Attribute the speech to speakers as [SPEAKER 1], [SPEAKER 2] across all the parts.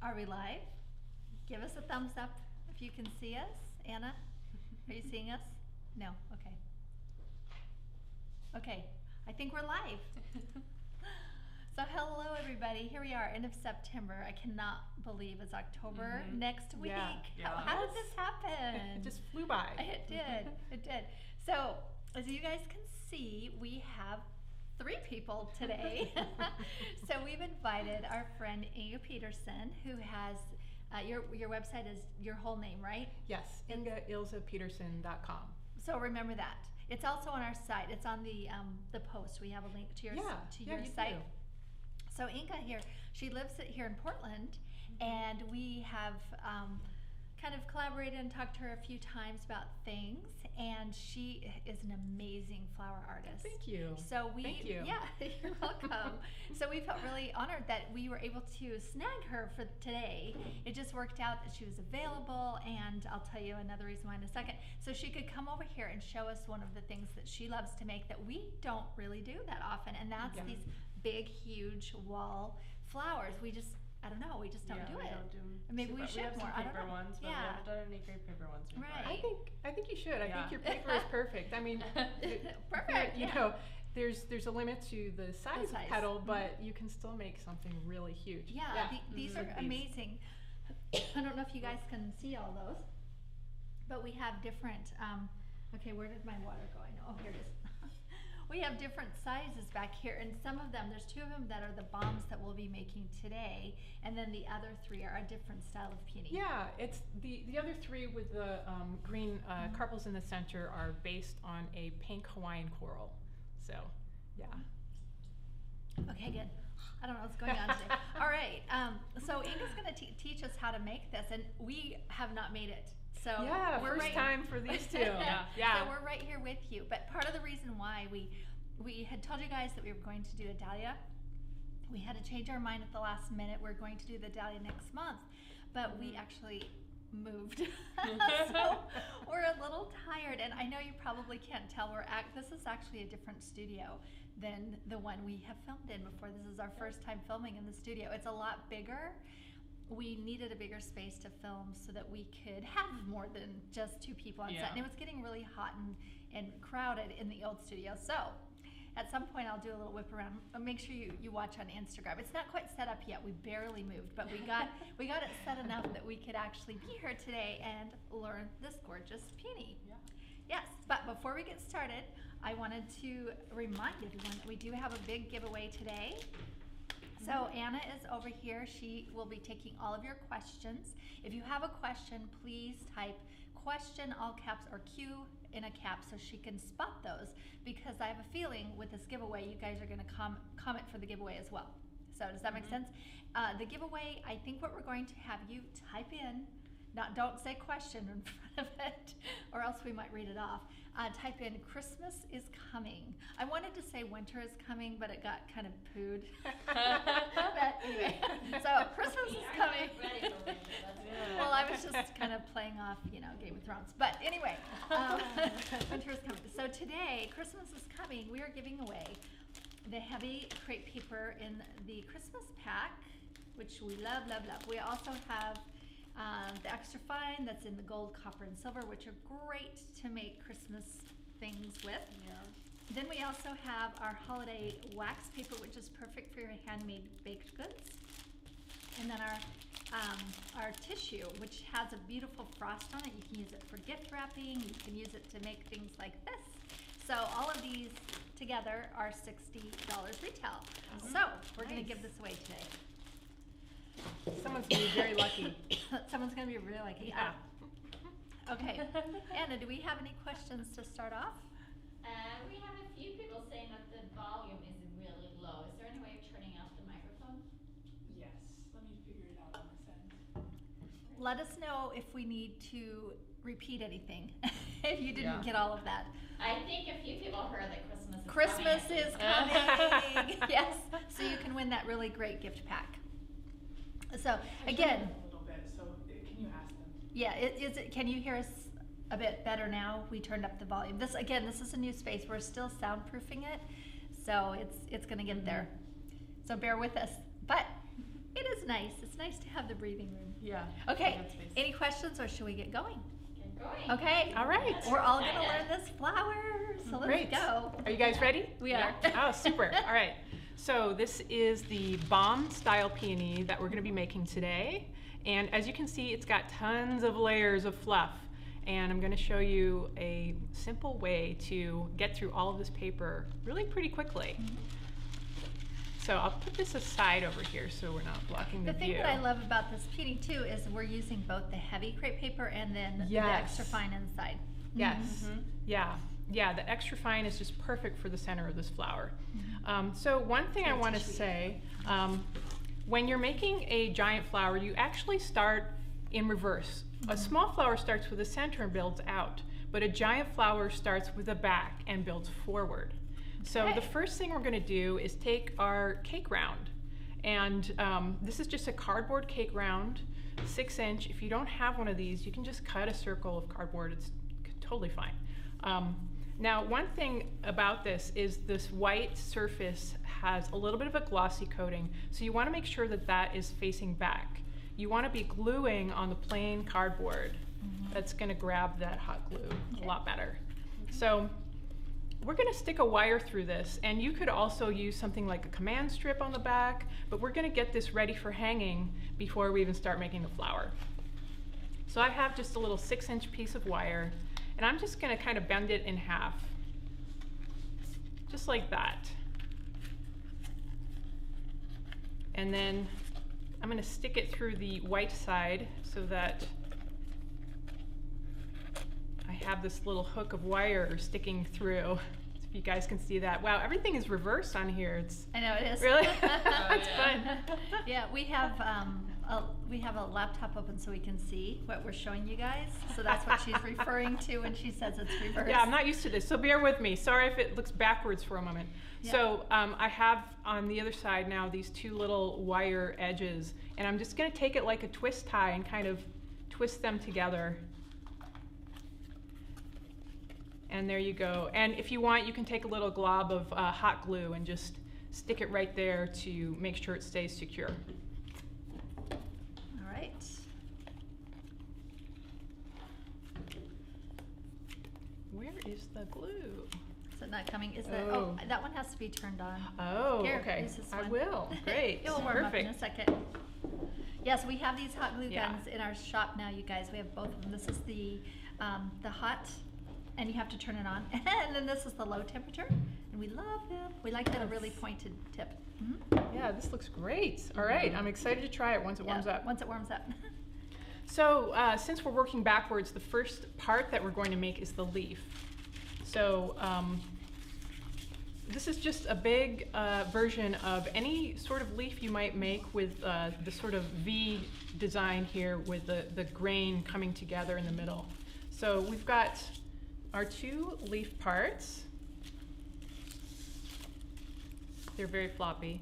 [SPEAKER 1] Are we live? Give us a thumbs up if you can see us. Anna, are you seeing us? No, okay. Okay, I think we're live. So hello everybody, here we are, end of September. I cannot believe it's October next week.
[SPEAKER 2] Yeah.
[SPEAKER 1] How did this happen?
[SPEAKER 2] It just flew by.
[SPEAKER 1] It did, it did. So, as you guys can see, we have 3 people today. So we've invited our friend Inga Peterson, who has, your website is your whole name, right?
[SPEAKER 2] Yes, IngaIlzaPeterson.com.
[SPEAKER 1] So remember that. It's also on our site. It's on the post. We have a link to your your site.
[SPEAKER 2] Do.
[SPEAKER 1] So Inga here, she lives here in Portland, and we have kind of collaborated and talked to her a few times about things, and she is an amazing flower artist.
[SPEAKER 2] Thank you.
[SPEAKER 1] So
[SPEAKER 2] Thank you.
[SPEAKER 1] Yeah, you're welcome. So we felt really honored that we were able to snag her for today. It just worked out that she was available, and I'll tell you another reason why in a second. So she could come over here and show us one of the things that she loves to make that we don't really do that often, and that's these big, huge wall flowers. I don't know. We just don't do
[SPEAKER 3] we
[SPEAKER 1] it.
[SPEAKER 3] Don't do them.
[SPEAKER 1] Maybe we should
[SPEAKER 3] We have
[SPEAKER 1] more.
[SPEAKER 3] some
[SPEAKER 1] I don't
[SPEAKER 3] paper
[SPEAKER 1] know.
[SPEAKER 3] ones, but we haven't done any great paper ones before.
[SPEAKER 1] Right.
[SPEAKER 2] I think you should. I think your paper is perfect. I mean,
[SPEAKER 1] Perfect.
[SPEAKER 2] You know, there's a limit to the size of petal, but you can still make something really huge.
[SPEAKER 1] Yeah, these are amazing. I don't know if you guys can see all those, but we have different. Okay, where did my water go? I know. Oh, here it is. We have different sizes back here, and some of them, there's 2 of them that are the bombs that we'll be making today, and then the other 3 are a different style of peony.
[SPEAKER 2] Yeah, it's the other 3 with the green carpels in the center are based on a pink Hawaiian coral. So, yeah.
[SPEAKER 1] Okay, good. I don't know what's going on today. All right, so Inga's going to teach us how to make this, and we have not made it. So
[SPEAKER 2] yeah, first time for these 2.
[SPEAKER 1] So we're right here with you. But part of the reason why we had told you guys that we were going to do a dahlia, we had to change our mind at the last minute. We're going to do the dahlia next month, but we actually moved. So we're a little tired, and I know you probably can't tell. This is actually a different studio than the one we have filmed in before. This is our first time filming in the studio. It's a lot bigger. We needed a bigger space to film so that we could have more than just 2 people on set. And it was getting really hot and crowded in the old studio. So at some point I'll do a little whip around. Make sure you watch on Instagram. It's not quite set up yet. We barely moved, but we got it set enough that we could actually be here today and learn this gorgeous peony.
[SPEAKER 3] Yeah.
[SPEAKER 1] Yes, but before we get started, I wanted to remind everyone that we do have a big giveaway today. So Anna is over here. She will be taking all of your questions. If you have a question, please type question all caps or Q in a cap so she can spot those, because I have a feeling with this giveaway you guys are going to comment for the giveaway as well. So does that make sense? The giveaway, I think what we're going to have you type in, don't say question in front of it, or else we might read it off. Type in Christmas is coming. I wanted to say winter is coming, but it got kind of pooed. But anyway, so Christmas is coming. Well, I was just kind of playing off, Game of Thrones. But anyway, winter is coming. So today, Christmas is coming. We are giving away the heavy crepe paper in the Christmas pack, which we love, love, love. We also have the extra fine that's in the gold, copper, and silver, which are great to make Christmas things with.
[SPEAKER 3] Yeah.
[SPEAKER 1] Then we also have our holiday wax paper, which is perfect for your handmade baked goods. And then our tissue, which has a beautiful frost on it. You can use it for gift wrapping. You can use it to make things like this. So all of these together are $60 retail. So we're going to give this away today.
[SPEAKER 2] Someone's going to be very lucky.
[SPEAKER 1] Someone's going to be really lucky.
[SPEAKER 2] Yeah.
[SPEAKER 1] Okay. Anna, do we have any questions to start off?
[SPEAKER 4] We have a few people saying that the volume is really low. Is there any way of turning out the microphone?
[SPEAKER 3] Yes. Let me figure it out on this end.
[SPEAKER 1] Let us know if we need to repeat anything, if you didn't get all of that.
[SPEAKER 4] I think a few people heard that Christmas
[SPEAKER 1] is coming. Yes. So you can win that really great gift pack. So again,
[SPEAKER 3] A little bit. So can you ask them?
[SPEAKER 1] Yeah. Can you hear us a bit better now? We turned up the volume. This is a new space. We're still soundproofing it, so it's going to get there. So bear with us. But It is nice. It's nice to have the breathing room.
[SPEAKER 2] Yeah.
[SPEAKER 1] Okay,
[SPEAKER 2] Good space.
[SPEAKER 1] any questions or should we get going?
[SPEAKER 4] Get going.
[SPEAKER 1] Okay.
[SPEAKER 2] All right.
[SPEAKER 1] We're all gonna learn this flower, so let's
[SPEAKER 2] Great.
[SPEAKER 1] go.
[SPEAKER 2] Are you guys ready?
[SPEAKER 1] We are.
[SPEAKER 2] Oh, super. All right. So this is the bomb style peony that we're going to be making today. And as you can see, it's got tons of layers of fluff. And I'm going to show you a simple way to get through all of this paper really pretty quickly. So I'll put this aside over here so we're not blocking the
[SPEAKER 1] The thing
[SPEAKER 2] view.
[SPEAKER 1] that I love about this peony too is we're using both the heavy crepe paper and then the
[SPEAKER 2] Yes.
[SPEAKER 1] extra fine inside.
[SPEAKER 2] Yes. Yeah. Yeah, the extra fine is just perfect for the center of this flower. So one thing I want to say, when you're making a giant flower, you actually start in reverse. A small flower starts with the center and builds out, but a giant flower starts with the back and builds forward. So
[SPEAKER 1] Okay.
[SPEAKER 2] the first thing we're going to do is take our cake round. And this is just a cardboard cake round, 6-inch. If you don't have one of these, you can just cut a circle of cardboard. It's totally fine. Now, one thing about this is this white surface has a little bit of a glossy coating, so you want to make sure that that is facing back. You want to be gluing on the plain cardboard. That's going to grab that hot glue a lot better. So we're going to stick a wire through this, and you could also use something like a command strip on the back, but we're going to get this ready for hanging before we even start making the flower. So I have just a little 6-inch piece of wire, and I'm just going to kind of bend it in half, just like that. And then I'm going to stick it through the white side so that I have this little hook of wire sticking through. If you guys can see that. Wow, everything is reversed on here. It's
[SPEAKER 1] I know it is.
[SPEAKER 2] really, it's fun.
[SPEAKER 1] Yeah, we have a laptop open so we can see what we're showing you guys. So that's what she's referring to when she says it's reversed.
[SPEAKER 2] Yeah, I'm not used to this, so bear with me. Sorry if it looks backwards for a moment.
[SPEAKER 1] Yeah.
[SPEAKER 2] So I have on the other side now these two little wire edges, and I'm just going to take it like a twist tie and kind of twist them together. And there you go. And if you want, you can take a little glob of hot glue and just stick it right there to make sure it stays secure.
[SPEAKER 1] All right.
[SPEAKER 2] Where is the glue?
[SPEAKER 1] Is it not coming? Is that?
[SPEAKER 2] Oh.
[SPEAKER 1] Oh, that one has to be turned on.
[SPEAKER 2] Oh,
[SPEAKER 1] Here,
[SPEAKER 2] okay.
[SPEAKER 1] use this
[SPEAKER 2] I
[SPEAKER 1] one.
[SPEAKER 2] will. Great.
[SPEAKER 1] It will warm up in a
[SPEAKER 2] Perfect.
[SPEAKER 1] second. Yes, we have these hot glue
[SPEAKER 2] Yeah.
[SPEAKER 1] guns in our shop now, you guys. We have both of them. This is the hot, and you have to turn it on. And then this is the low temperature, and we love them. We like that really pointed tip.
[SPEAKER 2] Yeah, this looks great. All right, I'm excited to try it once it warms
[SPEAKER 1] Yeah,
[SPEAKER 2] up.
[SPEAKER 1] Once it warms up.
[SPEAKER 2] So since we're working backwards, the first part that we're going to make is the leaf. So this is just a big version of any sort of leaf you might make with the sort of V design here with the grain coming together in the middle. So we've got our two leaf parts. They're very floppy.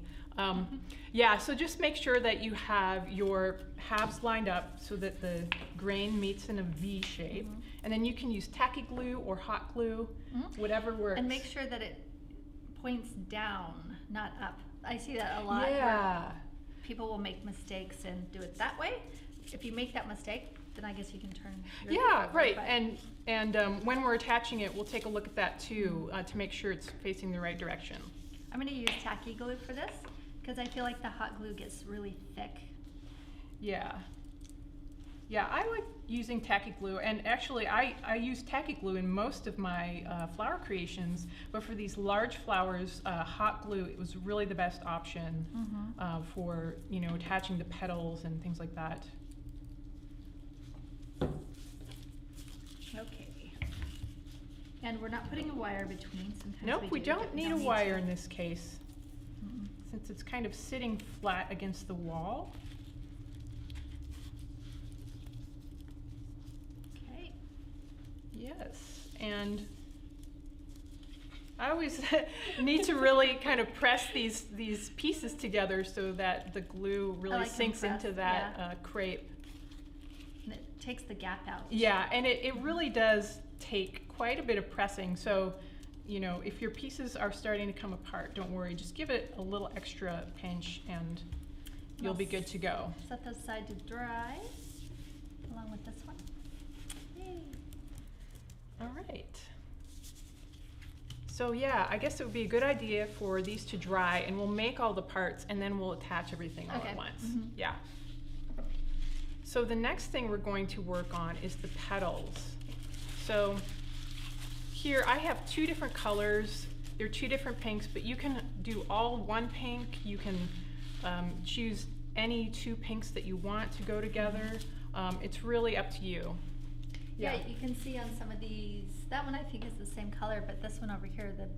[SPEAKER 2] Yeah, so just make sure that you have your halves lined up so that the grain meets in a V shape. And then you can use tacky glue or hot glue, whatever works.
[SPEAKER 1] And make sure that it points down, not up. I see that a lot. where
[SPEAKER 2] Yeah.
[SPEAKER 1] people will make mistakes and do it that way. If you make that mistake, then I guess you can turn your leaf
[SPEAKER 2] Yeah,
[SPEAKER 1] over,
[SPEAKER 2] right.
[SPEAKER 1] but-
[SPEAKER 2] And when we're attaching it, we'll take a look at that too to make sure it's facing the right direction.
[SPEAKER 1] I'm going to use tacky glue for this because I feel like the hot glue gets really thick.
[SPEAKER 2] Yeah. Yeah, I like using tacky glue, and actually I use tacky glue in most of my flower creations, but for these large flowers, hot glue, it was really the best option for, you know, attaching the petals and things like that.
[SPEAKER 1] Okay. And we're not putting a wire between. Sometimes
[SPEAKER 2] Nope, we
[SPEAKER 1] do,
[SPEAKER 2] don't
[SPEAKER 1] but
[SPEAKER 2] need
[SPEAKER 1] no
[SPEAKER 2] a wire
[SPEAKER 1] to.
[SPEAKER 2] in this case, since it's kind of sitting flat against the wall.
[SPEAKER 1] Okay.
[SPEAKER 2] Yes, and I always need to really kind of press these pieces together so that the glue really
[SPEAKER 1] like 'em
[SPEAKER 2] sinks into
[SPEAKER 1] pressed,
[SPEAKER 2] that
[SPEAKER 1] yeah.
[SPEAKER 2] crepe.
[SPEAKER 1] And it takes the gap out.
[SPEAKER 2] Yeah, and it really does take quite a bit of pressing. So, you know, if your pieces are starting to come apart, don't worry. Just give it a little extra pinch and you'll be good to go.
[SPEAKER 1] Set those aside to dry, along with this one. Yay.
[SPEAKER 2] All right. So yeah, I guess it would be a good idea for these to dry, and we'll make all the parts and then we'll attach everything all
[SPEAKER 1] Okay.
[SPEAKER 2] at once.
[SPEAKER 1] Mhm.
[SPEAKER 2] Yeah. So the next thing we're going to work on is the petals. So here I have two different colors. They're two different pinks, but you can do all one pink. You can choose any two pinks that you want to go together. It's really up to you.
[SPEAKER 1] Yeah, you can see on some of these, that one I think is the same color, but this one over here, the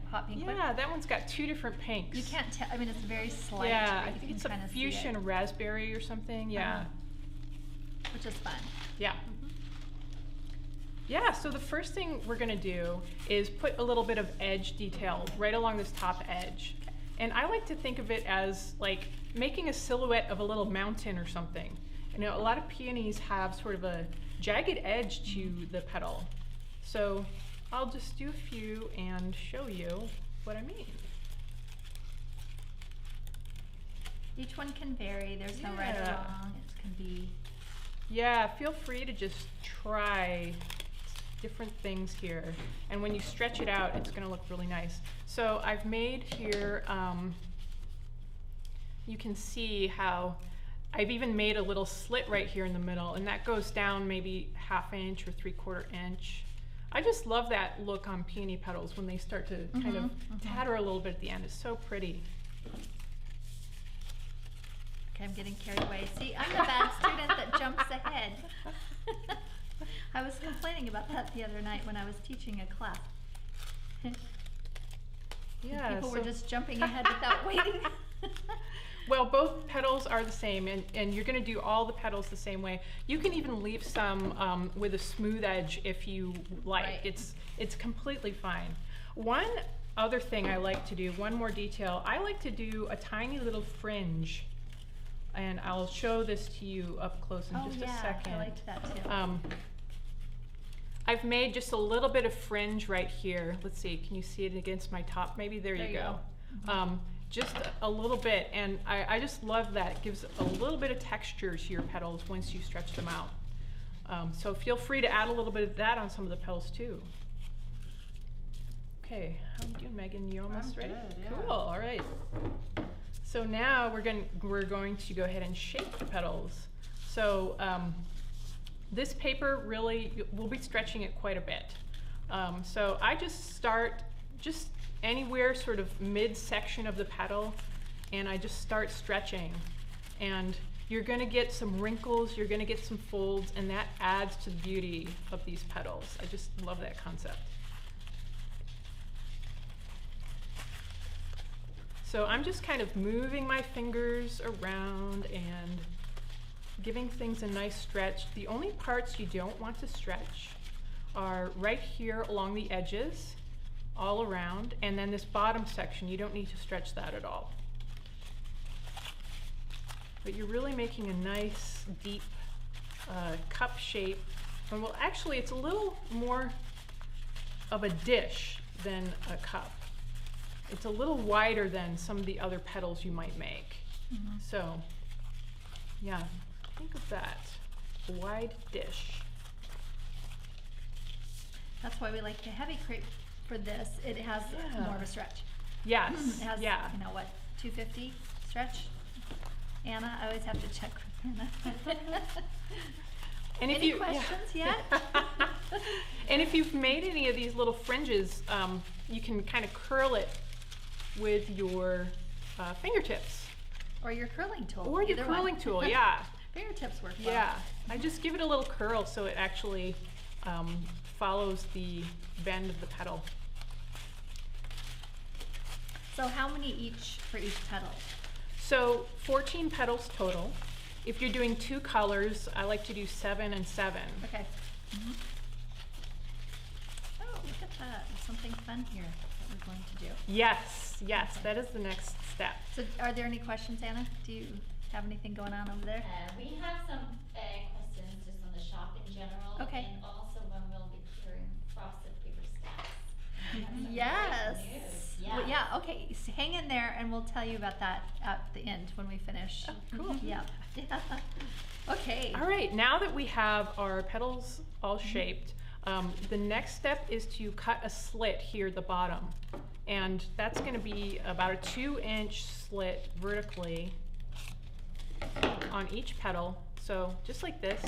[SPEAKER 1] hot pink one.
[SPEAKER 2] Yeah, that one's got two different pinks.
[SPEAKER 1] You can't tell, I mean, it's very slight.
[SPEAKER 2] Yeah,
[SPEAKER 1] but
[SPEAKER 2] I
[SPEAKER 1] you
[SPEAKER 2] think
[SPEAKER 1] can
[SPEAKER 2] it's a
[SPEAKER 1] kinda see it,
[SPEAKER 2] fuchsia raspberry or something. Yeah.
[SPEAKER 1] which is fun.
[SPEAKER 2] Yeah. Yeah, so the first thing we're gonna do is put a little bit of edge detail right along this top edge. And I like to think of it as like making a silhouette of a little mountain or something. You know, a lot of peonies have sort of a jagged edge to the petal. So I'll just do a few and show you what I mean.
[SPEAKER 1] Each one can vary, there's no right or
[SPEAKER 2] Yeah.
[SPEAKER 1] wrong, it can be.
[SPEAKER 2] Yeah, feel free to just try different things here. And when you stretch it out, it's gonna look really nice. So I've made here, you can see how I've even made a little slit right here in the middle, and that goes down maybe 1/2 inch or 3/4 inch. I just love that look on peony petals when they start to kind of tatter a little bit at the end. It's so pretty.
[SPEAKER 1] Okay, I'm getting carried away. See, I'm the bad student that jumps ahead. I was complaining about that the other night when I was teaching a class.
[SPEAKER 2] Yeah,
[SPEAKER 1] People were
[SPEAKER 2] so-
[SPEAKER 1] just jumping ahead without waiting.
[SPEAKER 2] Well, both petals are the same, and you're going to do all the petals the same way. You can even leave some with a smooth edge if you like.
[SPEAKER 1] Right.
[SPEAKER 2] It's completely fine. One other thing I like to do, one more detail, I like to do a tiny little fringe, and I'll show this to you up close in just a second.
[SPEAKER 1] I liked that too.
[SPEAKER 2] I've made just a little bit of fringe right here. Let's see, can you see it against my top? Maybe there you go. Just a little bit, and I just love that. It gives a little bit of texture to your petals once you stretch them out. So feel free to add a little bit of that on some of the petals too. Okay, how are you doing, Megan? You almost ready?
[SPEAKER 3] good, yeah.
[SPEAKER 2] Cool, all right. So now we're going to go ahead and shape the petals. So this paper really, we'll be stretching it quite a bit. So I just start anywhere sort of midsection of the petal, and I just start stretching. And you're gonna get some wrinkles, you're gonna get some folds, and that adds to the beauty of these petals. I just love that concept. So I'm just kind of moving my fingers around and giving things a nice stretch. The only parts you don't want to stretch are right here along the edges, all around, and then this bottom section, you don't need to stretch that at all. But you're really making a nice, deep cup shape. And well, actually, it's a little more of a dish than a cup. It's a little wider than some of the other petals you might make. So, yeah, think of that, a wide dish.
[SPEAKER 1] That's why we like the heavy crepe for this. It has
[SPEAKER 2] Yeah.
[SPEAKER 1] more of a stretch.
[SPEAKER 2] Yes,
[SPEAKER 1] It has,
[SPEAKER 2] yeah.
[SPEAKER 1] you know what, 250 stretch? Anna, I always have to check with Anna.
[SPEAKER 2] And if
[SPEAKER 1] Any
[SPEAKER 2] you,
[SPEAKER 1] questions
[SPEAKER 2] yeah.
[SPEAKER 1] yet?
[SPEAKER 2] And if you've made any of these little fringes, you can kind of curl it with your fingertips.
[SPEAKER 1] Or your curling tool.
[SPEAKER 2] Or your
[SPEAKER 1] either one.
[SPEAKER 2] curling tool, yeah.
[SPEAKER 1] Fingertips work well.
[SPEAKER 2] Yeah, I just give it a little curl so it actually follows the bend of the petal.
[SPEAKER 1] So how many each for each petal?
[SPEAKER 2] So 14 petals total. If you're doing 2 colors, I like to do 7 and 7.
[SPEAKER 1] Okay. Oh, look at that. There's something fun here that we're going to do.
[SPEAKER 2] Yes, yes, that is the next step.
[SPEAKER 1] So are there any questions, Anna? Do you have anything going on over there?
[SPEAKER 4] We have some questions just on the shop in general.
[SPEAKER 1] Okay.
[SPEAKER 4] And also when we'll be clearing frosted paper stacks. We have some great
[SPEAKER 1] Yes.
[SPEAKER 4] news.
[SPEAKER 1] We Well, yeah, okay, hang in there and we'll tell you about that at the end when we finish.
[SPEAKER 2] Oh, cool.
[SPEAKER 1] Yeah. Okay.
[SPEAKER 2] All right, now that we have our petals all shaped, the next step is to cut a slit here at the bottom. And that's going to be about a 2-inch slit vertically on each petal. So just like this.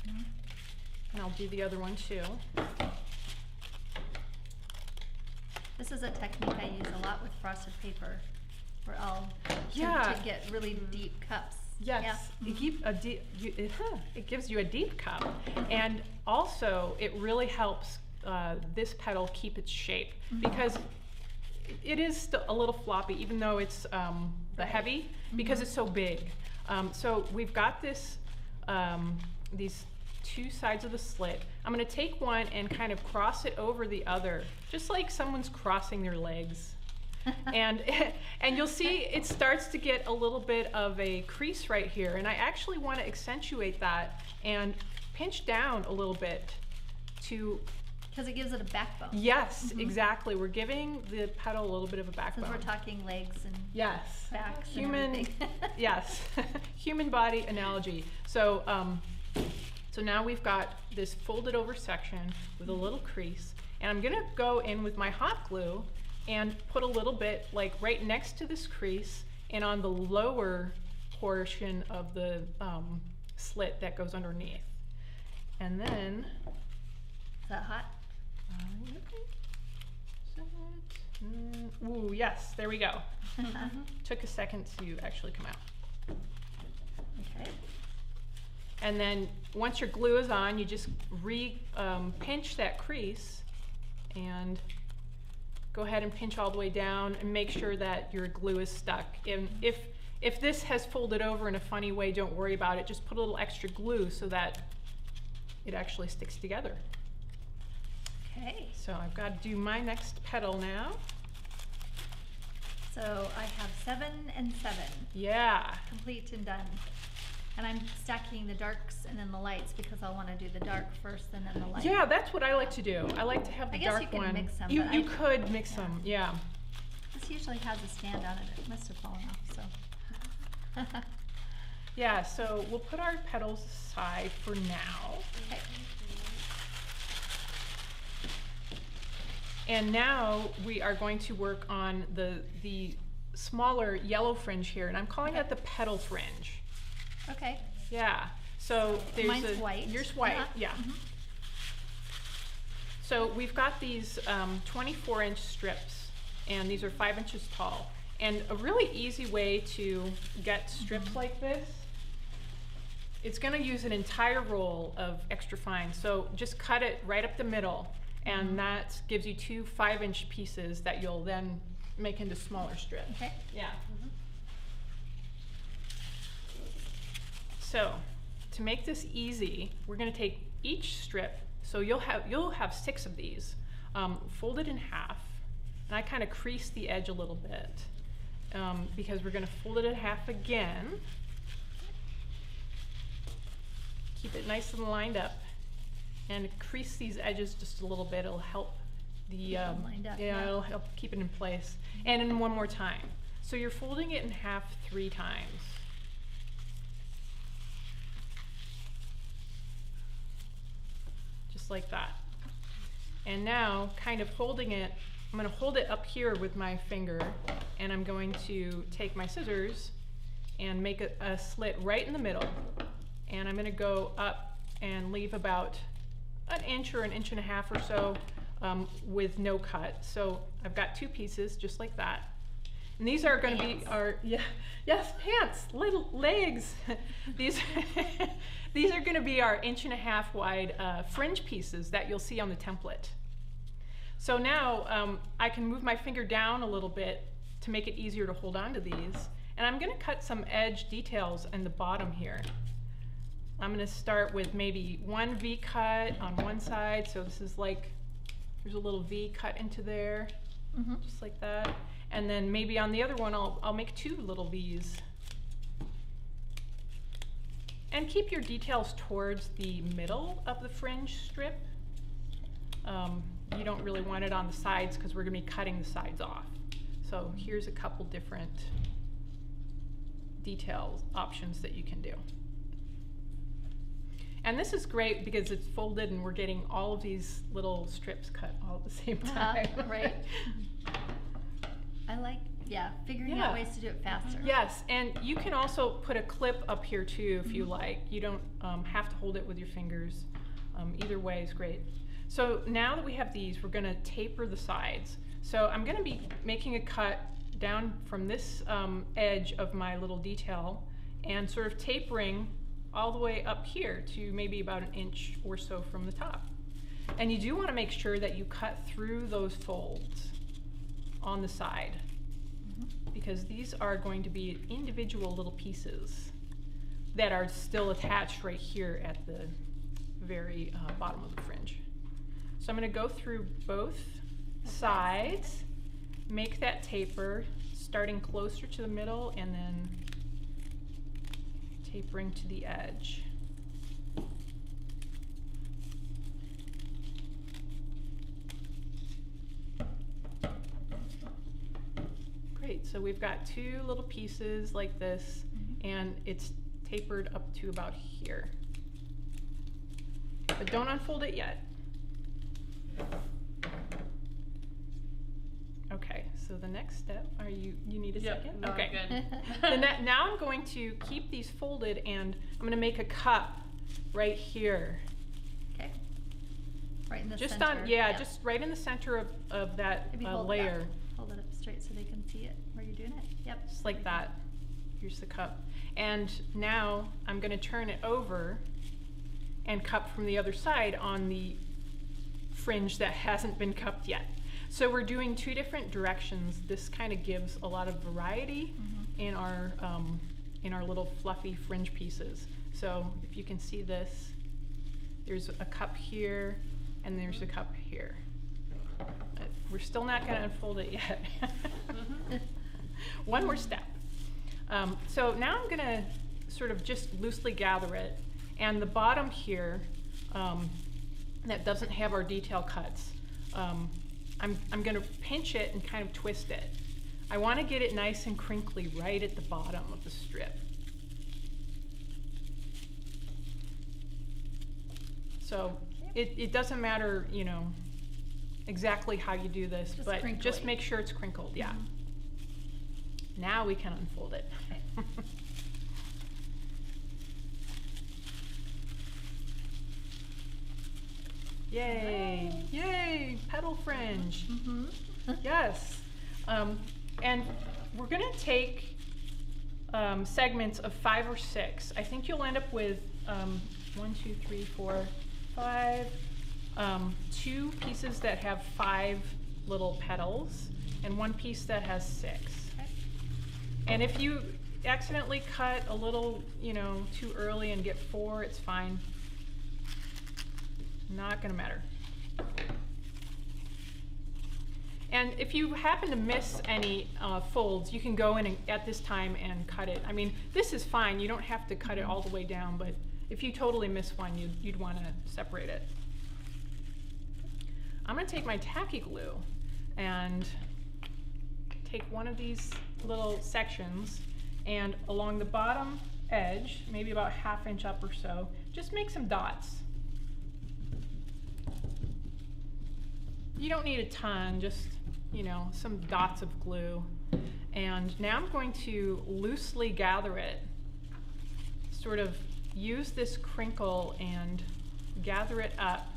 [SPEAKER 2] And I'll do the other one too.
[SPEAKER 1] This is a technique I use a lot with frosted paper, where I'll
[SPEAKER 2] Yeah.
[SPEAKER 1] to get really deep cups.
[SPEAKER 2] Yes,
[SPEAKER 1] Yeah.
[SPEAKER 2] it gives you a deep cup, and also it really helps this petal keep its shape because it is still a little floppy, even though it's the heavy, because it's so big. So we've got this these two sides of the slit. I'm going to take one and kind of cross it over the other, just like someone's crossing their legs. and you'll see it starts to get a little bit of a crease right here, and I actually want to accentuate that and pinch down a little bit to
[SPEAKER 1] Because it gives it a backbone.
[SPEAKER 2] yes, exactly, we're giving the petal a little bit of a backbone.
[SPEAKER 1] Since we're talking legs and
[SPEAKER 2] Yes,
[SPEAKER 1] backs
[SPEAKER 2] human
[SPEAKER 1] and everything.
[SPEAKER 2] yes, human body analogy. So so now we've got this folded over section with a little crease, and I'm gonna go in with my hot glue and put a little bit like right next to this crease and on the lower portion of the slit that goes underneath. And then,
[SPEAKER 1] Is that hot?
[SPEAKER 2] ooh, yes, there we go. Took a second to actually come out.
[SPEAKER 1] Okay.
[SPEAKER 2] And then once your glue is on, you just pinch that crease and go ahead and pinch all the way down and make sure that your glue is stuck. And if this has folded over in a funny way, don't worry about it. Just put a little extra glue so that it actually sticks together.
[SPEAKER 1] Okay.
[SPEAKER 2] So I've got to do my next petal now.
[SPEAKER 1] So I have 7 and 7,
[SPEAKER 2] Yeah.
[SPEAKER 1] complete and done. And I'm stacking the darks and then the lights because I want to do the dark first and then the light.
[SPEAKER 2] Yeah, that's what I like to do. I like to have the
[SPEAKER 1] I guess
[SPEAKER 2] dark
[SPEAKER 1] you can
[SPEAKER 2] one.
[SPEAKER 1] mix them,
[SPEAKER 2] You
[SPEAKER 1] but
[SPEAKER 2] you
[SPEAKER 1] I-
[SPEAKER 2] could mix
[SPEAKER 1] yeah.
[SPEAKER 2] them, yeah.
[SPEAKER 1] This usually has a stand on it. It must have fallen off, so.
[SPEAKER 2] Yeah, so we'll put our petals aside for now.
[SPEAKER 1] Okay.
[SPEAKER 2] And now we are going to work on the smaller yellow fringe here, and I'm calling that the petal fringe.
[SPEAKER 1] Okay.
[SPEAKER 2] Yeah, so there's
[SPEAKER 1] Mine's white.
[SPEAKER 2] Yours white,
[SPEAKER 1] Uh-huh.
[SPEAKER 2] yeah. So we've got these 24-inch strips, and these are 5 inches tall. And a really easy way to get strips like this, it's going to use an entire roll of extra fine. So just cut it right up the middle, and that gives you 2 5-inch pieces that you'll then make into smaller strips.
[SPEAKER 1] Okay.
[SPEAKER 2] Yeah. So to make this easy, we're going to take each strip. So you'll have 6 of these, fold it in half, and I kind of crease the edge a little bit because we're going to fold it in half again. Keep it nice and lined up, and crease these edges just a little bit. It'll help the
[SPEAKER 1] Keep them lined up,
[SPEAKER 2] yeah,
[SPEAKER 1] yeah.
[SPEAKER 2] it'll help keep it in place. And then one more time. So you're folding it in half 3 times. Just like that. And now, kind of holding it, I'm going to hold it up here with my finger, and I'm going to take my scissors and make a slit right in the middle. And I'm going to go up and leave about an inch or an inch and a half or so with no cut. So I've got 2 pieces just like that. And these are going to be our, yes, pants, little legs. These are going to be our 1.5 inch wide fringe pieces that you'll see on the template. So now I can move my finger down a little bit to make it easier to hold on to these. And I'm going to cut some edge details in the bottom here. I'm going to start with maybe 1 V cut on one side. So this is like, there's a little V cut into there, just like that. And then maybe on the other one, I'll make 2 little V's. And keep your details towards the middle of the fringe strip. you don't really want it on the sides because we're going to be cutting the sides off. So here's a couple different detail options that you can do. And this is great because it's folded and we're getting all of these little strips cut all at the same time.
[SPEAKER 1] Right. I like, figuring out ways to do it faster.
[SPEAKER 2] Yes, and you can also put a clip up here too if you like. You don't have to hold it with your fingers. Either way is great. So now that we have these, we're going to taper the sides. So I'm going to be making a cut down from this edge of my little detail and sort of tapering all the way up here to maybe about 1 inch or so from the top. And you do want to make sure that you cut through those folds on the side, because these are going to be individual little pieces that are still attached right here at the very bottom of the fringe. So I'm going to go through both sides, make that taper, starting closer to the middle and then tapering to the edge. Great, so we've got 2 little pieces like this, and it's tapered up to about here. But don't unfold it yet. Okay, so the next step, you need a second?
[SPEAKER 3] no,
[SPEAKER 2] Okay.
[SPEAKER 3] good.
[SPEAKER 2] Now I'm going to keep these folded and I'm going to make a cup right here.
[SPEAKER 1] Okay. Right in the
[SPEAKER 2] Just
[SPEAKER 1] center.
[SPEAKER 2] on, just right in the center of that
[SPEAKER 1] Maybe hold
[SPEAKER 2] layer.
[SPEAKER 1] it up. Hold it up straight so they can see it where you're doing it. Yep.
[SPEAKER 2] Just like that. Here's the cup. And now I'm going to turn it over and cup from the other side on the fringe that hasn't been cupped yet. So we're doing 2 different directions. This kind of gives a lot of variety in our little fluffy fringe pieces. So if you can see this, there's a cup here and there's a cup here. But we're still not going to unfold it yet. One more step. So now I'm going to sort of just loosely gather it, and the bottom here that doesn't have our detail cuts, I'm going to pinch it and kind of twist it. I want to get it nice and crinkly right at the bottom of the strip. So it doesn't matter, you know, exactly how you do this,
[SPEAKER 1] Just
[SPEAKER 2] but
[SPEAKER 1] crinkly.
[SPEAKER 2] just make sure it's crinkled, yeah. Now we can unfold it. Yay, yay, petal fringe. Yes. And we're going to take segments of 5 or 6. I think you'll end up with 1, 2, 3, 4, 5, 2 pieces that have 5 little petals and 1 piece that has 6.
[SPEAKER 1] Okay.
[SPEAKER 2] And if you accidentally cut a little, you know, too early and get 4, it's fine. Not gonna matter. And if you happen to miss any folds, you can go in at this time and cut it. I mean, this is fine. You don't have to cut it all the way down, but if you totally miss one, you'd want to separate it. I'm going to take my tacky glue and take one of these little sections, and along the bottom edge, maybe about 1/2 inch up or so, just make some dots. You don't need a ton, just, you know, some dots of glue. And now I'm going to loosely gather it, sort of use this crinkle and gather it up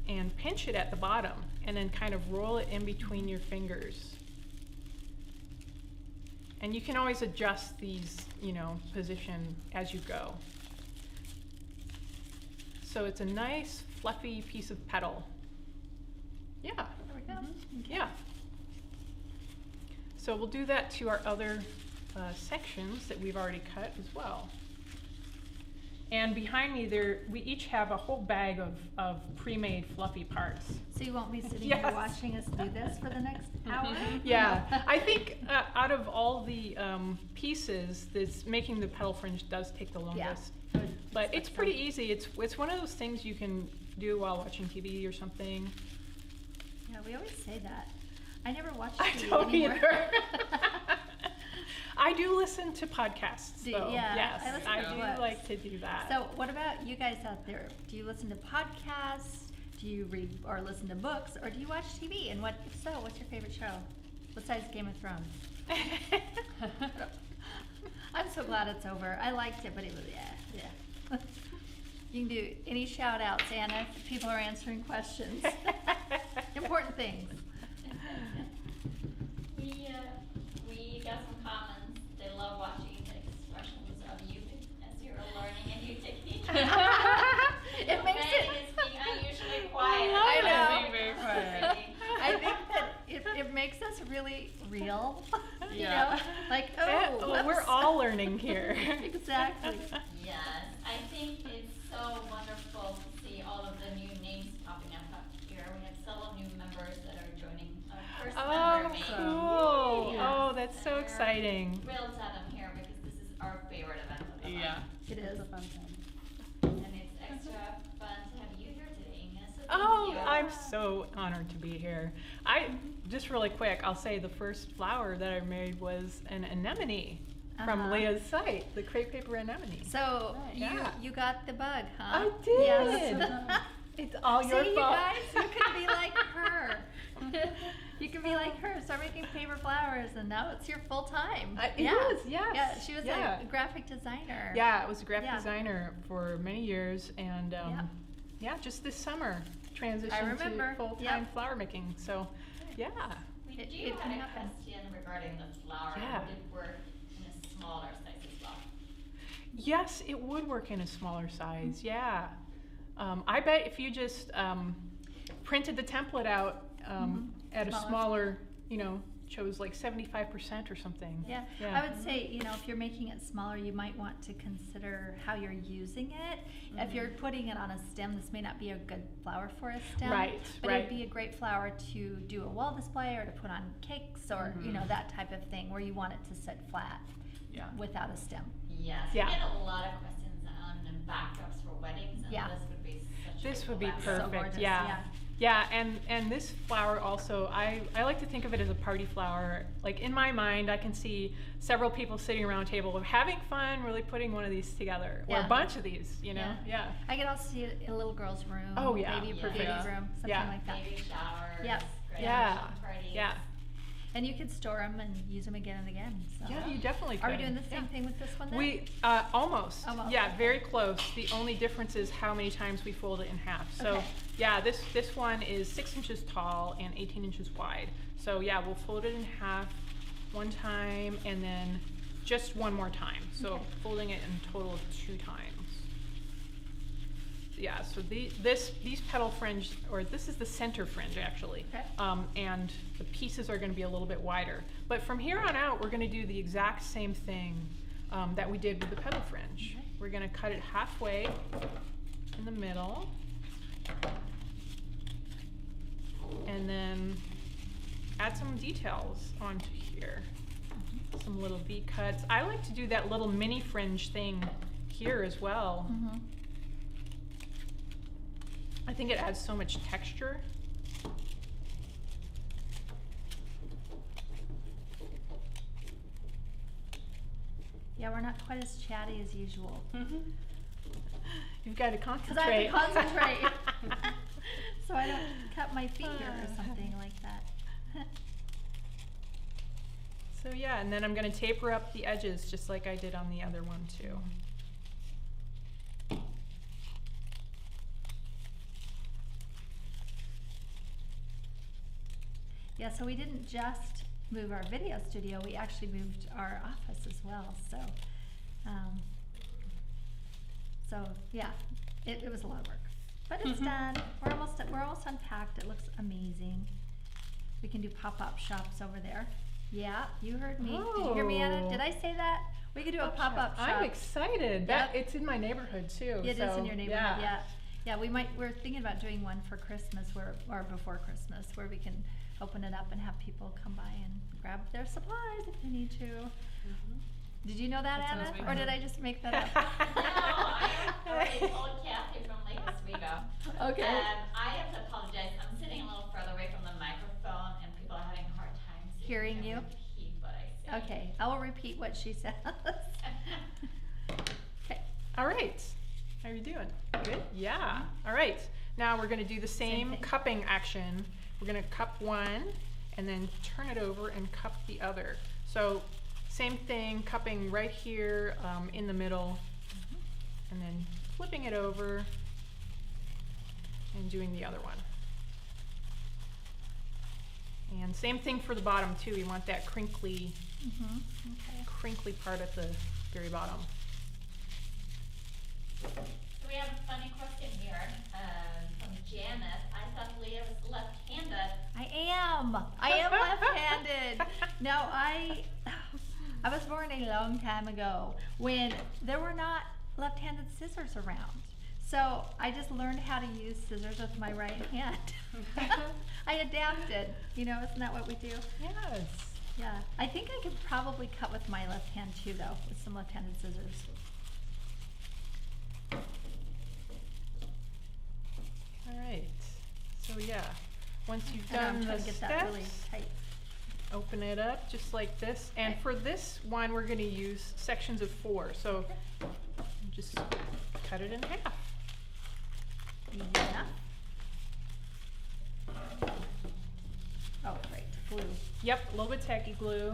[SPEAKER 2] and pinch it at the bottom, and then kind of roll it in between your fingers. And you can always adjust these, you know, position as you go. So it's a nice fluffy piece of petal. Yeah.
[SPEAKER 1] There we go. Okay.
[SPEAKER 2] Yeah. So we'll do that to our other sections that we've already cut as well. And behind me there, we each have a whole bag of pre-made fluffy parts.
[SPEAKER 1] So you won't be sitting
[SPEAKER 2] Yes.
[SPEAKER 1] here watching us do this for the next hour?
[SPEAKER 2] Yeah, I think out of all the pieces, this making the petal fringe does take the longest. But it's pretty easy. It's one of those things you can do while watching TV or something.
[SPEAKER 1] Yeah, we always say that. I never watch
[SPEAKER 2] I
[SPEAKER 1] TV
[SPEAKER 2] don't
[SPEAKER 1] anymore.
[SPEAKER 2] either. I do listen to podcasts, though.
[SPEAKER 1] Yeah,
[SPEAKER 2] yes,
[SPEAKER 1] I listen to
[SPEAKER 2] do
[SPEAKER 1] books.
[SPEAKER 2] like to do that.
[SPEAKER 1] So what about you guys out there? Do you listen to podcasts? Do you read or listen to books? Or do you watch TV? And if so, what's your favorite show? Besides Game of Thrones. I'm so glad it's over. I liked it, but it was, yeah. You can do any shout outs, Anna, if people are answering questions. Important things.
[SPEAKER 4] We got some comments. They love watching the expressions of you as you're learning a new technique.
[SPEAKER 1] It makes
[SPEAKER 4] Manning
[SPEAKER 1] it.
[SPEAKER 4] is being unusually quiet.
[SPEAKER 1] I know.
[SPEAKER 4] Being very quiet.
[SPEAKER 1] I think that it makes us really real. You
[SPEAKER 2] Yeah.
[SPEAKER 1] know, like
[SPEAKER 2] Well, we're
[SPEAKER 1] whoops.
[SPEAKER 2] all learning here.
[SPEAKER 1] Exactly.
[SPEAKER 4] Yes, I think it's so wonderful to see all of the new names popping up here. We have several new members that are joining our first
[SPEAKER 2] Oh,
[SPEAKER 4] member meeting.
[SPEAKER 2] cool.
[SPEAKER 4] Yes,
[SPEAKER 2] Oh, that's so
[SPEAKER 4] and we're
[SPEAKER 2] exciting.
[SPEAKER 4] Thrilled to have them here because this is our favorite event of the month.
[SPEAKER 1] It is.
[SPEAKER 4] And it's extra fun to have you here today, Inga, so thank
[SPEAKER 2] Oh,
[SPEAKER 4] you.
[SPEAKER 2] I'm so honored to be here. Just really quick, I'll say the first flower that I made was an anemone from
[SPEAKER 1] Uh-huh.
[SPEAKER 2] Leah's site, the crepe paper anemone.
[SPEAKER 1] So
[SPEAKER 2] Yeah.
[SPEAKER 1] you got the bug, huh?
[SPEAKER 2] I did.
[SPEAKER 1] Yes.
[SPEAKER 2] It's all your
[SPEAKER 1] See, you
[SPEAKER 2] fault.
[SPEAKER 1] guys, you can be like her. You can be like her. Start making paper flowers, and now it's your full time.
[SPEAKER 2] It is, yes.
[SPEAKER 1] Yeah, she was
[SPEAKER 2] Yeah.
[SPEAKER 1] a graphic designer.
[SPEAKER 2] Yeah, I was a graphic
[SPEAKER 1] Yeah.
[SPEAKER 2] designer for many years, and
[SPEAKER 1] Yeah.
[SPEAKER 2] just this summer transitioned
[SPEAKER 1] remember.
[SPEAKER 2] to full-time
[SPEAKER 1] Yep.
[SPEAKER 2] flower making. So, yeah.
[SPEAKER 4] We
[SPEAKER 1] It-
[SPEAKER 4] do
[SPEAKER 1] it
[SPEAKER 4] have
[SPEAKER 1] can
[SPEAKER 4] a
[SPEAKER 1] happen.
[SPEAKER 4] question regarding the flower.
[SPEAKER 2] Yeah.
[SPEAKER 4] Would it work in a smaller size as well?
[SPEAKER 2] Yes, it would work in a smaller size. Yeah. I bet if you just printed the template out at a
[SPEAKER 1] Smaller.
[SPEAKER 2] smaller, chose like 75% or something.
[SPEAKER 1] Yeah. I would say, if you're making it smaller, you might want to consider how you're using it. If you're putting it on a stem, this may not be a good flower for a stem.
[SPEAKER 2] Right,
[SPEAKER 1] But
[SPEAKER 2] right.
[SPEAKER 1] it'd be a great flower to do a wall display or to put on cakes or, that type of thing where you want it to sit flat
[SPEAKER 2] Yeah.
[SPEAKER 1] without a stem.
[SPEAKER 4] Yes,
[SPEAKER 2] Yeah.
[SPEAKER 4] we get a lot of questions on backdrops for weddings, and
[SPEAKER 1] Yeah.
[SPEAKER 4] this would be such a
[SPEAKER 2] This would be
[SPEAKER 4] beautiful flower.
[SPEAKER 2] perfect.
[SPEAKER 1] gorgeous,
[SPEAKER 2] Yeah.
[SPEAKER 1] yeah.
[SPEAKER 2] Yeah, and this flower also, I like to think of it as a party flower. Like in my mind, I can see several people sitting around a table having fun, really putting one of these together, or
[SPEAKER 1] Yeah.
[SPEAKER 2] a bunch of these, Yeah.
[SPEAKER 1] I could also see it in a little girl's room.
[SPEAKER 2] Oh, yeah.
[SPEAKER 1] Baby
[SPEAKER 4] Perfect.
[SPEAKER 1] room, something
[SPEAKER 2] Yeah.
[SPEAKER 1] like that.
[SPEAKER 4] Baby showers,
[SPEAKER 1] Yep.
[SPEAKER 4] graduation parties.
[SPEAKER 2] Yeah.
[SPEAKER 1] And you could store them and use them again and again. So.
[SPEAKER 2] Yeah, you definitely could.
[SPEAKER 1] Are we doing the same
[SPEAKER 2] Yeah.
[SPEAKER 1] thing with this one then?
[SPEAKER 2] We, almost.
[SPEAKER 1] Almost,
[SPEAKER 2] Yeah,
[SPEAKER 1] okay.
[SPEAKER 2] very close. The only difference is how many times we fold it in half. So,
[SPEAKER 1] Okay.
[SPEAKER 2] yeah, this one is 6 inches tall and 18 inches wide. So, yeah, we'll fold it in half one time and then just one more time. So,
[SPEAKER 1] Okay.
[SPEAKER 2] folding it in a total of 2 times. Yeah, so these petal fringe, or this is the center fringe actually.
[SPEAKER 1] Okay.
[SPEAKER 2] And the pieces are gonna be a little bit wider. But from here on out, we're gonna do the exact same thing that we did with the petal fringe.
[SPEAKER 1] Okay.
[SPEAKER 2] We're gonna cut it halfway in the middle. And then add some details onto here. Some little V cuts. I like to do that little mini fringe thing here as well.
[SPEAKER 1] Mhm.
[SPEAKER 2] I think it adds so much texture.
[SPEAKER 1] Yeah, we're not quite as chatty as usual.
[SPEAKER 2] You've got to
[SPEAKER 1] Because I have
[SPEAKER 2] concentrate.
[SPEAKER 1] to concentrate. So I don't cut my finger or something like that.
[SPEAKER 2] So yeah, and then I'm going to taper up the edges just like I did on the other one too.
[SPEAKER 1] Yeah, so we didn't just move our video studio, we actually moved our office as well, so, yeah, it was a lot of work. But it's done, we're almost unpacked, it looks amazing. We can do pop-up shops over there. Yeah, you heard me. Did you hear me, Anna? Did I say that? We could do a pop-up shop.
[SPEAKER 2] I'm excited.
[SPEAKER 1] Yep.
[SPEAKER 2] It's in my neighborhood too.
[SPEAKER 1] It is
[SPEAKER 2] so,
[SPEAKER 1] in your neighborhood, yeah. Yeah, we're thinking about doing one for Christmas or before Christmas, where we can open it up and have people come by and grab their supplies if they need to. Did you know that,
[SPEAKER 3] That
[SPEAKER 1] Anna?
[SPEAKER 3] sounds big.
[SPEAKER 1] Or did I just make that up?
[SPEAKER 4] No, I already told Kathy from Lake Oswego.
[SPEAKER 1] Okay.
[SPEAKER 4] I have to apologize. I'm sitting a little further away from the microphone, and people are having a hard time
[SPEAKER 1] Hearing you?
[SPEAKER 4] Repeat what I say.
[SPEAKER 1] Okay, I will repeat what she says. Okay.
[SPEAKER 2] All right. How are you doing? Good? Yeah. All right. Now we're going to do the same
[SPEAKER 1] thing.
[SPEAKER 2] cupping action. We're going to cup one and then turn it over and cup the other. So same thing, cupping right here in the middle and then flipping it over and doing the other one. And same thing for the bottom too. We want that crinkly,
[SPEAKER 1] Okay.
[SPEAKER 2] crinkly part at the very bottom.
[SPEAKER 4] So we have a funny question here from Janice. I thought Leah was left-handed.
[SPEAKER 1] I am left-handed. Now I was born a long time ago when there were not left-handed scissors around. So I just learned how to use scissors with my right hand. I adapted, isn't that what we do?
[SPEAKER 2] Yes.
[SPEAKER 1] Yeah, I think I could probably cut with my left hand too though, with some left-handed scissors.
[SPEAKER 2] All right. So yeah, once you've
[SPEAKER 1] I know, I'm
[SPEAKER 2] done
[SPEAKER 1] trying
[SPEAKER 2] the
[SPEAKER 1] to get that
[SPEAKER 2] steps,
[SPEAKER 1] really tight.
[SPEAKER 2] open it up just like this. And
[SPEAKER 1] Okay.
[SPEAKER 2] for this one, we're going to use sections of 4. So just cut it in half.
[SPEAKER 1] Yeah. Oh, great, glue.
[SPEAKER 2] Yep, a little bit tacky glue.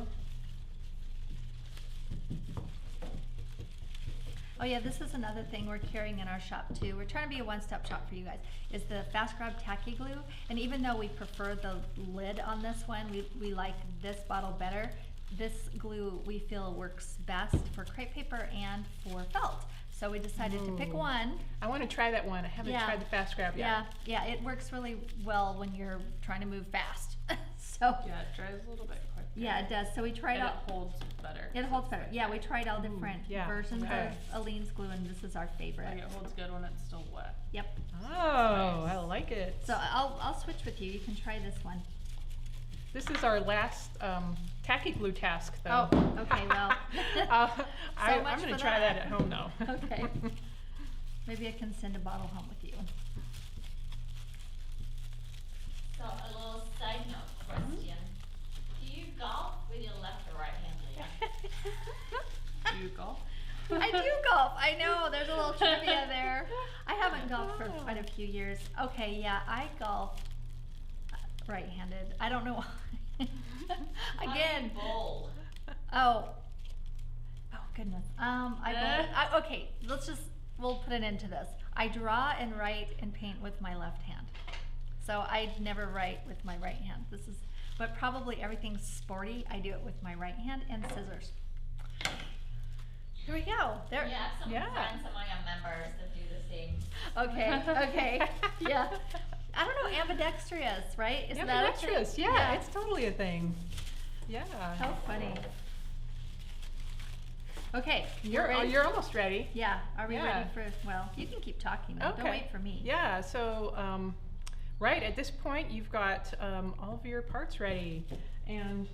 [SPEAKER 1] Oh yeah, this is another thing we're carrying in our shop too. We're trying to be a one-stop shop for you guys. Is the Fast Grab Tacky Glue. And even though we prefer the lid on this one, we like this bottle better. This glue we feel works best for crepe paper and for felt. So we decided to pick
[SPEAKER 2] Ooh.
[SPEAKER 1] one.
[SPEAKER 2] I want to try that one. I haven't
[SPEAKER 1] Yeah.
[SPEAKER 2] tried the Fast Grab yet.
[SPEAKER 1] Yeah, it works really well when you're trying to move fast. So
[SPEAKER 3] Yeah, it dries a little bit quicker.
[SPEAKER 1] yeah, it does. So we tried
[SPEAKER 3] And
[SPEAKER 1] out.
[SPEAKER 3] it holds better.
[SPEAKER 1] It holds better. Yeah, we tried all
[SPEAKER 2] Ooh,
[SPEAKER 1] different
[SPEAKER 2] yeah,
[SPEAKER 1] versions
[SPEAKER 2] okay.
[SPEAKER 1] of Aline's glue, and this is our favorite.
[SPEAKER 3] Like it holds good when it's still wet.
[SPEAKER 1] Yep.
[SPEAKER 2] Oh, I like it.
[SPEAKER 1] So I'll switch with you. You can try this one.
[SPEAKER 2] This is our last tacky glue task, though.
[SPEAKER 1] Oh, okay, well.
[SPEAKER 2] I'm
[SPEAKER 1] much
[SPEAKER 2] going to
[SPEAKER 1] for
[SPEAKER 2] try
[SPEAKER 1] that.
[SPEAKER 2] that at home, though.
[SPEAKER 1] Okay. Maybe I can send a bottle home with you.
[SPEAKER 4] So a little side note question. Do you golf with your left or right hand, Leah?
[SPEAKER 3] Do you golf?
[SPEAKER 1] I do golf. I know. There's a little trivia there. I haven't golfed for quite a few years. Okay, yeah, I golf right-handed. I don't know why. Again.
[SPEAKER 4] How do you bowl?
[SPEAKER 1] Oh goodness. Okay, we'll put an end to this. I draw and write and paint with my left hand. So I never write with my right hand. But probably everything sporty, I do it with my right hand and scissors. Here we go. There.
[SPEAKER 4] We have some
[SPEAKER 2] Yeah.
[SPEAKER 4] friends among our members that do the same.
[SPEAKER 1] Okay. Yeah. I don't know, ambidextrous, right? Is that a thing?
[SPEAKER 2] Ambidextrous, yeah, it's totally a thing. Yeah.
[SPEAKER 1] How funny. Okay,
[SPEAKER 2] You're almost ready.
[SPEAKER 1] Yeah, are we
[SPEAKER 2] Yeah.
[SPEAKER 1] ready for, well, you can keep talking though.
[SPEAKER 2] Okay.
[SPEAKER 1] Don't wait for me.
[SPEAKER 2] Yeah, so right at this point you've got all of your parts ready. And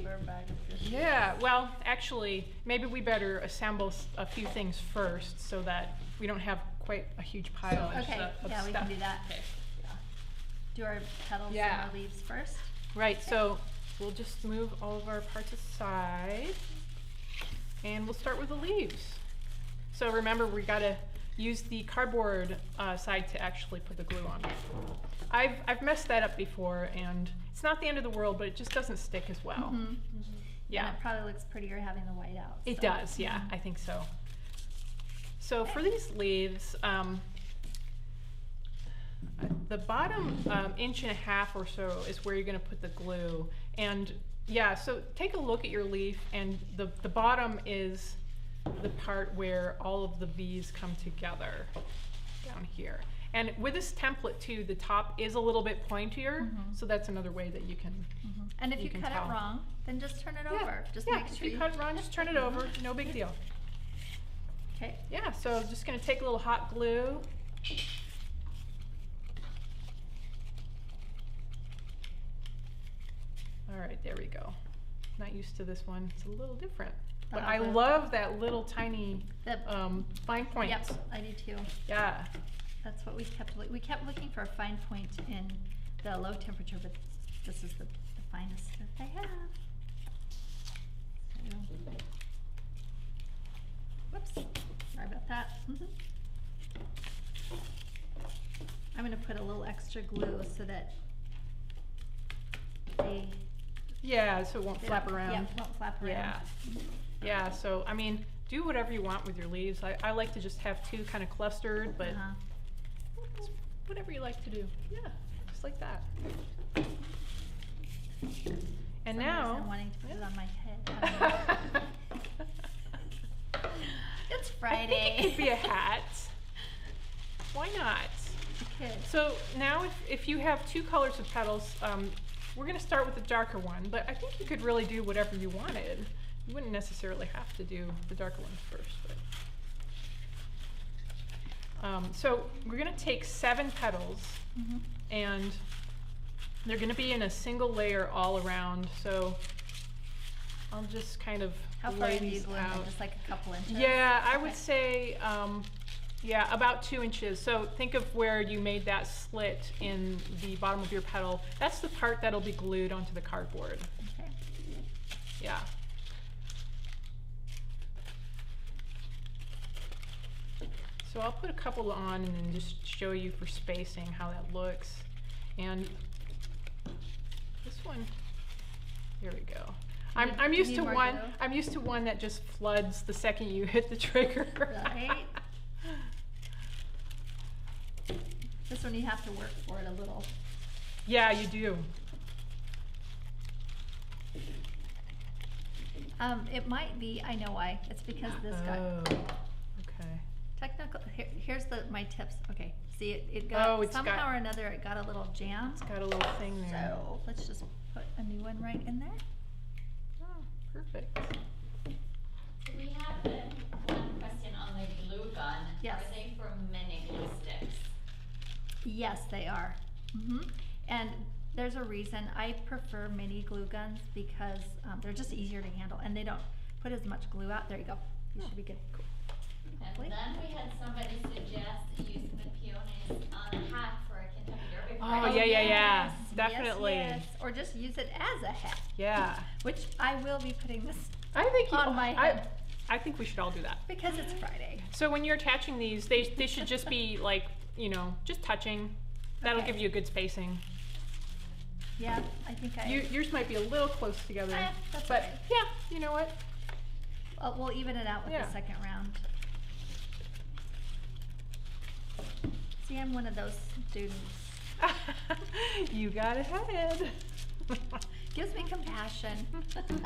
[SPEAKER 3] Our bag of fish.
[SPEAKER 2] yeah, well, actually, maybe we better assemble a few things first so that we don't have quite a huge pile of
[SPEAKER 1] Okay,
[SPEAKER 2] stuff.
[SPEAKER 1] yeah, we can do that.
[SPEAKER 3] Okay.
[SPEAKER 1] Do our petals
[SPEAKER 2] Yeah.
[SPEAKER 1] and our leaves first.
[SPEAKER 2] Right, so we'll just move all of our parts aside. And we'll start with the leaves. So remember, we gotta use the cardboard side to actually put the glue on. I've messed that up before, and it's not the end of the world, but it just doesn't stick as well.
[SPEAKER 1] Mhm.
[SPEAKER 2] Yeah,
[SPEAKER 1] And it probably looks prettier having the white out.
[SPEAKER 2] it
[SPEAKER 1] so.
[SPEAKER 2] does, yeah, I think so. So for these leaves, the bottom 1.5 inches or so is where you're gonna put the glue. And yeah, so take a look at your leaf, and the bottom is the part where all of the V's come together down here. And with this template too, the top is a little bit pointier, so that's another way that you can.
[SPEAKER 1] Mhm. And if
[SPEAKER 2] You
[SPEAKER 1] you
[SPEAKER 2] can
[SPEAKER 1] cut
[SPEAKER 2] tell.
[SPEAKER 1] it wrong, then just turn it over. Just
[SPEAKER 2] yeah,
[SPEAKER 1] make
[SPEAKER 2] if
[SPEAKER 1] sure
[SPEAKER 2] you cut it wrong, just turn it over, no big deal.
[SPEAKER 1] Okay.
[SPEAKER 2] Yeah, so just gonna take a little hot glue. All right, there we go. not used to this one. It's a little different. But
[SPEAKER 1] Oh,
[SPEAKER 2] I
[SPEAKER 1] the-
[SPEAKER 2] love that little tiny
[SPEAKER 1] The,
[SPEAKER 2] fine points.
[SPEAKER 1] yep, I do too.
[SPEAKER 2] Yeah.
[SPEAKER 1] That's what we kept looking for a fine point in the low temperature, but this is the finest that they have. So, whoops, sorry about that. I'm gonna put a little extra glue so that they
[SPEAKER 2] Yeah, so it won't
[SPEAKER 1] they
[SPEAKER 2] flap
[SPEAKER 1] don't-
[SPEAKER 2] around.
[SPEAKER 1] Yeah, won't flap around.
[SPEAKER 2] Yeah. Yeah, so I mean, do whatever you want with your leaves. I like to just have two kind of clustered, but
[SPEAKER 1] Uh-huh.
[SPEAKER 2] it's whatever you like to do. Yeah, just like that. And
[SPEAKER 1] Some
[SPEAKER 2] now,
[SPEAKER 1] reason wanting to put it on my head. I don't know. It's Friday.
[SPEAKER 2] I think it could be a hat. Why not?
[SPEAKER 1] It could.
[SPEAKER 2] So now if you have two colors of petals, we're going to start with the darker one, but I think you could really do whatever you wanted. You wouldn't necessarily have to do the darker one first. But. So we're going to take 7 petals,
[SPEAKER 1] Mhm.
[SPEAKER 2] and they're going to be in a single layer all around. So I'll just kind of
[SPEAKER 1] How far
[SPEAKER 2] lay
[SPEAKER 1] in do you
[SPEAKER 2] these
[SPEAKER 1] glue them?
[SPEAKER 2] out.
[SPEAKER 1] Just like a couple inches?
[SPEAKER 2] Yeah, I
[SPEAKER 1] Okay.
[SPEAKER 2] would say, yeah, about 2 inches. So think of where you made that slit in the bottom of your petal. That's the part that'll be glued onto the cardboard.
[SPEAKER 1] Okay.
[SPEAKER 2] Yeah. So I'll put a couple on and then just show you for spacing how that looks. And this one, here we go. I'm
[SPEAKER 1] you
[SPEAKER 2] used
[SPEAKER 1] need
[SPEAKER 2] to
[SPEAKER 1] more
[SPEAKER 2] one.
[SPEAKER 1] glue?
[SPEAKER 2] I'm used to one that just floods the second you hit the trigger.
[SPEAKER 1] Right. This one you have to work for it a little.
[SPEAKER 2] Yeah, you do.
[SPEAKER 1] It might be, I know why. It's because this got
[SPEAKER 2] Oh, okay.
[SPEAKER 1] technical. Here's my tips. Okay. See, it got
[SPEAKER 2] Oh, it's
[SPEAKER 1] somehow
[SPEAKER 2] got-
[SPEAKER 1] or another. It got a little jammed.
[SPEAKER 2] It's got a little thing there.
[SPEAKER 1] So let's just put a new one right in there.
[SPEAKER 2] Oh, perfect.
[SPEAKER 4] We have one question on the glue gun.
[SPEAKER 1] Yes.
[SPEAKER 4] Are they for mini glue sticks?
[SPEAKER 1] Yes, they are. And there's a reason I prefer mini glue guns because they're just easier to handle and they don't put as much glue out. There you go. You should be good.
[SPEAKER 4] And
[SPEAKER 1] Wait.
[SPEAKER 4] then we had somebody suggest using the peonies on a hat for a Kentucky Derby
[SPEAKER 2] Oh,
[SPEAKER 4] parade.
[SPEAKER 2] yeah, yeah, yeah.
[SPEAKER 1] Yes,
[SPEAKER 2] Definitely.
[SPEAKER 1] Yes, yes. Or just use it as a hat.
[SPEAKER 2] Yeah.
[SPEAKER 1] Which I will be putting this
[SPEAKER 2] I think
[SPEAKER 1] on my head
[SPEAKER 2] I think we should all do that.
[SPEAKER 1] because it's Friday.
[SPEAKER 2] So when you're attaching these, they should just be like, you know, just touching. That'll
[SPEAKER 1] Okay.
[SPEAKER 2] give you a good spacing.
[SPEAKER 1] Yeah, I think
[SPEAKER 2] Yours might be a little close together.
[SPEAKER 1] that's
[SPEAKER 2] but
[SPEAKER 1] okay.
[SPEAKER 2] yeah, you know what?
[SPEAKER 1] We'll even it out with
[SPEAKER 2] Yeah.
[SPEAKER 1] the second round. See, I'm one of those students.
[SPEAKER 2] You got ahead.
[SPEAKER 1] Gives me compassion. Okay.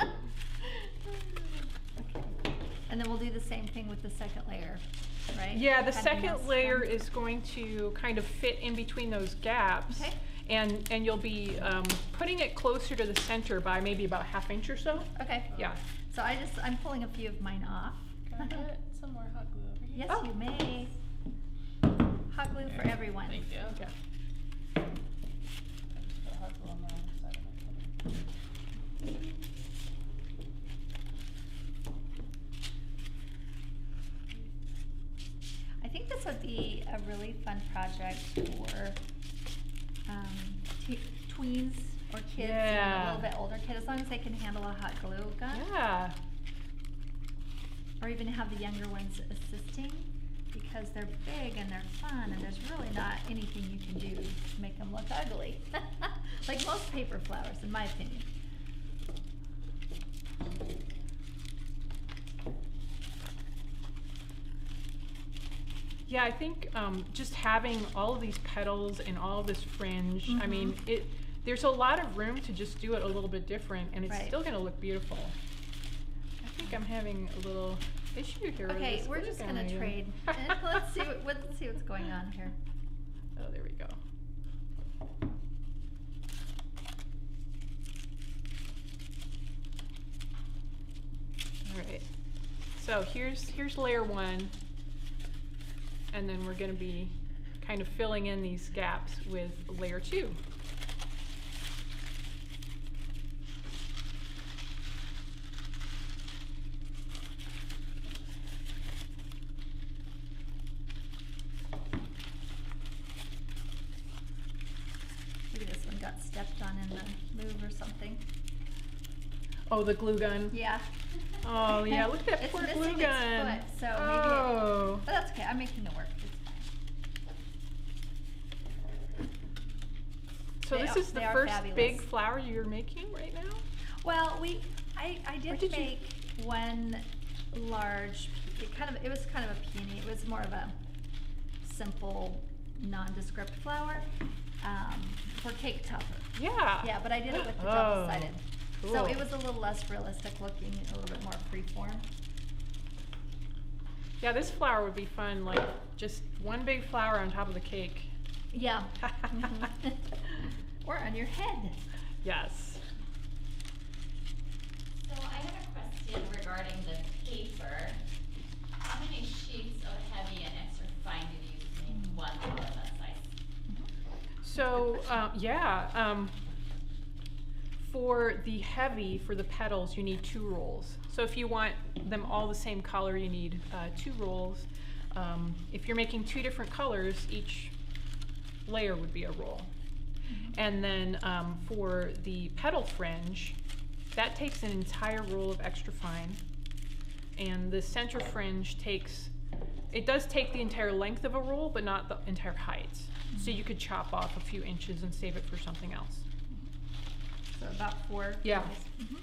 [SPEAKER 1] And then we'll do the same thing with the second layer, right?
[SPEAKER 2] Yeah, the
[SPEAKER 1] Cutting
[SPEAKER 2] second
[SPEAKER 1] those
[SPEAKER 2] layer
[SPEAKER 1] stems.
[SPEAKER 2] is going to kind of fit in between those gaps.
[SPEAKER 1] Okay.
[SPEAKER 2] And you'll be putting it closer to the center by maybe about 1/2 inch or so.
[SPEAKER 1] Okay.
[SPEAKER 2] Yeah.
[SPEAKER 1] So I'm pulling a few of mine off.
[SPEAKER 3] Can I get some more hot glue over here?
[SPEAKER 1] Yes,
[SPEAKER 2] Oh.
[SPEAKER 1] you may. Hot glue for
[SPEAKER 3] Here.
[SPEAKER 1] everyone.
[SPEAKER 3] Thank you.
[SPEAKER 2] Yeah.
[SPEAKER 3] I just put hot glue on the wrong side of my cutter.
[SPEAKER 1] I think this would be a really fun project for tweens or kids,
[SPEAKER 2] Yeah.
[SPEAKER 1] a little bit older kid, as long as they can handle a hot glue gun.
[SPEAKER 2] Yeah.
[SPEAKER 1] Or even have the younger ones assisting because they're big and they're fun and there's really not anything you can do to make them look ugly. Like most paper flowers, in my opinion.
[SPEAKER 2] Yeah, I think just having all of these petals and all of this fringe, I mean, there's a lot of room to just do it a little bit different, and it's
[SPEAKER 1] Right.
[SPEAKER 2] still going to look beautiful. I think I'm having a little issue here. with
[SPEAKER 1] Okay,
[SPEAKER 2] this
[SPEAKER 1] we're
[SPEAKER 2] glue
[SPEAKER 1] just
[SPEAKER 2] gun
[SPEAKER 1] gonna
[SPEAKER 2] again.
[SPEAKER 1] trade. Let's see what's going on here.
[SPEAKER 2] Oh, there we go. All right. So here's layer 1, and then we're going to be kind of filling in these gaps with layer 2.
[SPEAKER 1] got stepped on in the move or something.
[SPEAKER 2] Oh, the glue gun.
[SPEAKER 1] Yeah.
[SPEAKER 2] Oh yeah, look at that
[SPEAKER 1] It's
[SPEAKER 2] poor
[SPEAKER 1] missing
[SPEAKER 2] glue
[SPEAKER 1] its
[SPEAKER 2] gun.
[SPEAKER 1] foot, so maybe
[SPEAKER 2] Oh.
[SPEAKER 1] but that's okay. I'm making it work. It's fine.
[SPEAKER 2] So
[SPEAKER 1] They
[SPEAKER 2] this
[SPEAKER 1] are-
[SPEAKER 2] is the
[SPEAKER 1] they are
[SPEAKER 2] first
[SPEAKER 1] fabulous.
[SPEAKER 2] big flower you're making right now?
[SPEAKER 1] Well, I
[SPEAKER 2] Or
[SPEAKER 1] did
[SPEAKER 2] did you-
[SPEAKER 1] make one large. It was kind of a peony. It was more of a simple, nondescript flower for cake topper.
[SPEAKER 2] Yeah.
[SPEAKER 1] Yeah, but I did it with the
[SPEAKER 2] Oh,
[SPEAKER 1] double-sided. So
[SPEAKER 2] cool.
[SPEAKER 1] it was a little less realistic looking, a little bit more freeform.
[SPEAKER 2] Yeah, this flower would be fun, like just one big flower on top of the cake.
[SPEAKER 1] Yeah. Mhm. Or on your head.
[SPEAKER 2] Yes.
[SPEAKER 4] So I have a question regarding the paper. How many sheets of heavy and extra fine did you use to make one flower that size?
[SPEAKER 2] So, for the heavy, for the petals, you need 2 rolls. So if you want them all the same color, you need 2 rolls. If you're making 2 different colors, each layer would be a roll. And then for the petal fringe, that takes an entire roll of extra fine. And the center fringe it does take the entire length of a roll, but not the entire height. So you could chop off a few inches and save it for something else.
[SPEAKER 1] So about 4.
[SPEAKER 2] Yeah.
[SPEAKER 1] Mhm.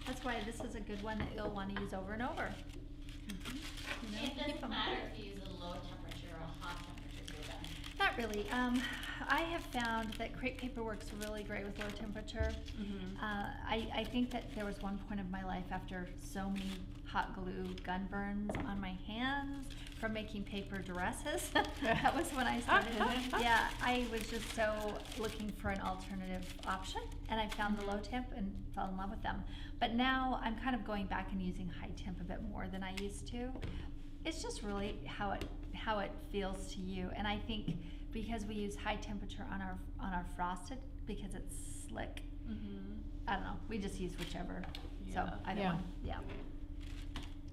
[SPEAKER 1] That's why this is a good one that you'll want to use over and over. You know,
[SPEAKER 4] It
[SPEAKER 1] keep
[SPEAKER 4] doesn't
[SPEAKER 1] 'em-
[SPEAKER 4] matter if you use a low temperature or a hot temperature glue gun.
[SPEAKER 1] Not really. I have found that crepe paper works really great with low temperature. I think that there was one point of my life after so many hot glue gun burns on my hands from making paper dresses. That was when I started. Yeah, I was just so looking for an alternative option, and I found the low temp and fell in love with them. But now I'm kind of going back and using high temp a bit more than I used to. It's just really how it feels to you, and I think because we use high temperature on our frosted because it's slick. I don't know. We just use whichever. So
[SPEAKER 3] Yeah.
[SPEAKER 1] either
[SPEAKER 2] Yeah.
[SPEAKER 1] one. Yeah.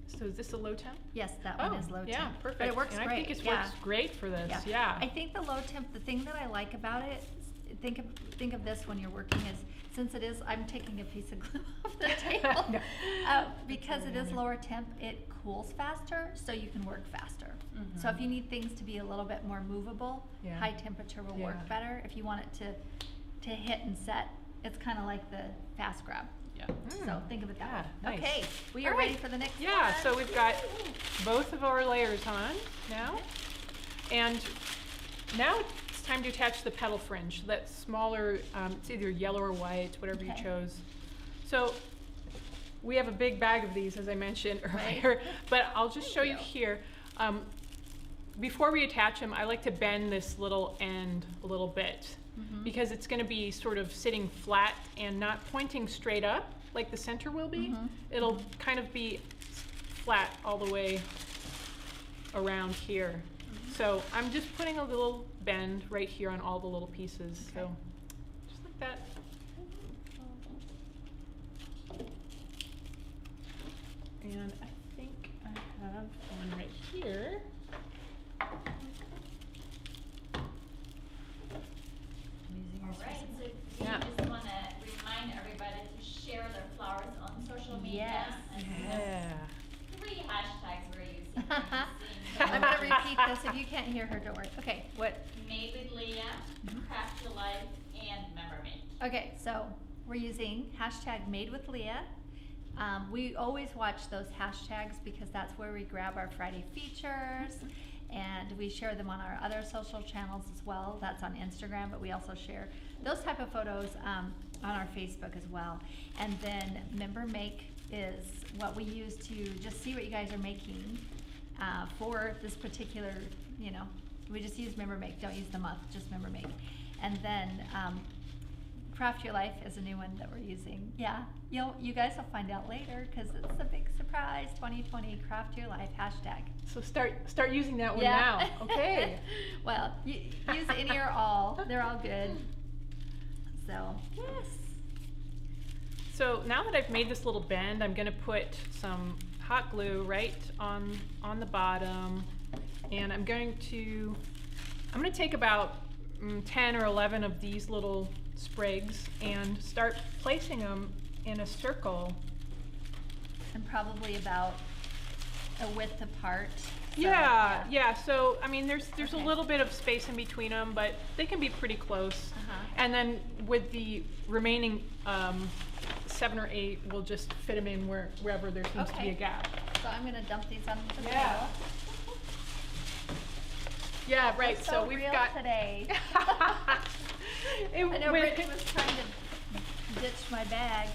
[SPEAKER 2] So is this a low temp?
[SPEAKER 1] Yes, that one is low temp.
[SPEAKER 2] Yeah, perfect.
[SPEAKER 1] But it works
[SPEAKER 2] and
[SPEAKER 1] great.
[SPEAKER 2] I think it
[SPEAKER 1] yeah.
[SPEAKER 2] works great for this.
[SPEAKER 1] Yeah.
[SPEAKER 2] Yeah.
[SPEAKER 1] I think the low temp, the thing that I like about it, think of this when you're working is, since it is, I'm taking a piece of glue off the table.
[SPEAKER 2] No.
[SPEAKER 1] Because it is lower temp, it cools faster, so you can work faster. So if you need things to be a little bit more movable,
[SPEAKER 2] Yeah.
[SPEAKER 1] high temperature will work
[SPEAKER 2] Yeah.
[SPEAKER 1] better. If you want it to hit and set, it's kind of like the fast grab.
[SPEAKER 3] Yeah.
[SPEAKER 1] So think of it that way.
[SPEAKER 2] Yeah, nice.
[SPEAKER 1] Okay, we are
[SPEAKER 2] All
[SPEAKER 1] ready
[SPEAKER 2] right.
[SPEAKER 1] for the next one.
[SPEAKER 2] Yeah, so we've got both of our layers on now. And now it's time to attach the petal fringe. That smaller, it's either yellow or white, whatever you
[SPEAKER 1] Okay.
[SPEAKER 2] chose. So we have a big bag of these, as I mentioned
[SPEAKER 1] Right.
[SPEAKER 2] earlier, but I'll just show you
[SPEAKER 1] you.
[SPEAKER 2] here. Before we attach them, I like to bend this little end a little bit because it's going to be sort of sitting flat and not pointing straight up like the center will be. It'll kind of be flat all the way around here. So I'm just putting a little bend right here on all the little pieces. So just like that. And I think I have one right here.
[SPEAKER 4] Alright, so we
[SPEAKER 2] Yeah.
[SPEAKER 4] just wanna remind everybody to share their flowers on social media.
[SPEAKER 1] Yes.
[SPEAKER 4] And
[SPEAKER 2] Yeah.
[SPEAKER 4] 3 hashtags we're using.
[SPEAKER 1] I'm gonna repeat this. If you can't hear her, don't worry. Okay, what?
[SPEAKER 4] Made with Leah, Craft Your Life, and Member Make.
[SPEAKER 1] Okay, so we're using hashtag Made with Leah. We always watch those hashtags because that's where we grab our Friday features, and we share them on our other social channels as well. That's on Instagram, but we also share those type of photos on our Facebook as well. And then Member Make is what we use to just see what you guys are making for this particular, we just use Member Make, don't use the month, just Member Make. And then Craft Your Life is a new one that we're using. Yeah, you guys will find out later because it's a big surprise. 2020 Craft Your Life hashtag.
[SPEAKER 2] So start using that one now. Okay.
[SPEAKER 1] Well, use any or all. They're all good. So yes.
[SPEAKER 2] So now that I've made this little bend, I'm going to put some hot glue right on the bottom, and I'm going to take about 10 or 11 of these little sprigs and start placing them in a circle.
[SPEAKER 1] And probably about a width apart. So,
[SPEAKER 2] Yeah. So I mean, there's
[SPEAKER 1] Okay.
[SPEAKER 2] a little bit of space in between them, but they can be pretty close.
[SPEAKER 1] Uh-huh.
[SPEAKER 2] And then with the remaining 7 or 8, we'll just fit them in wherever there seems to be a
[SPEAKER 1] Okay.
[SPEAKER 2] gap.
[SPEAKER 1] So I'm gonna dump these on the
[SPEAKER 2] Yeah.
[SPEAKER 1] towel.
[SPEAKER 2] Yeah, right.
[SPEAKER 1] We're
[SPEAKER 2] So we've
[SPEAKER 1] real
[SPEAKER 2] got.
[SPEAKER 1] today.
[SPEAKER 2] It
[SPEAKER 1] I know
[SPEAKER 2] went-
[SPEAKER 1] Brittany was trying to ditch my bag.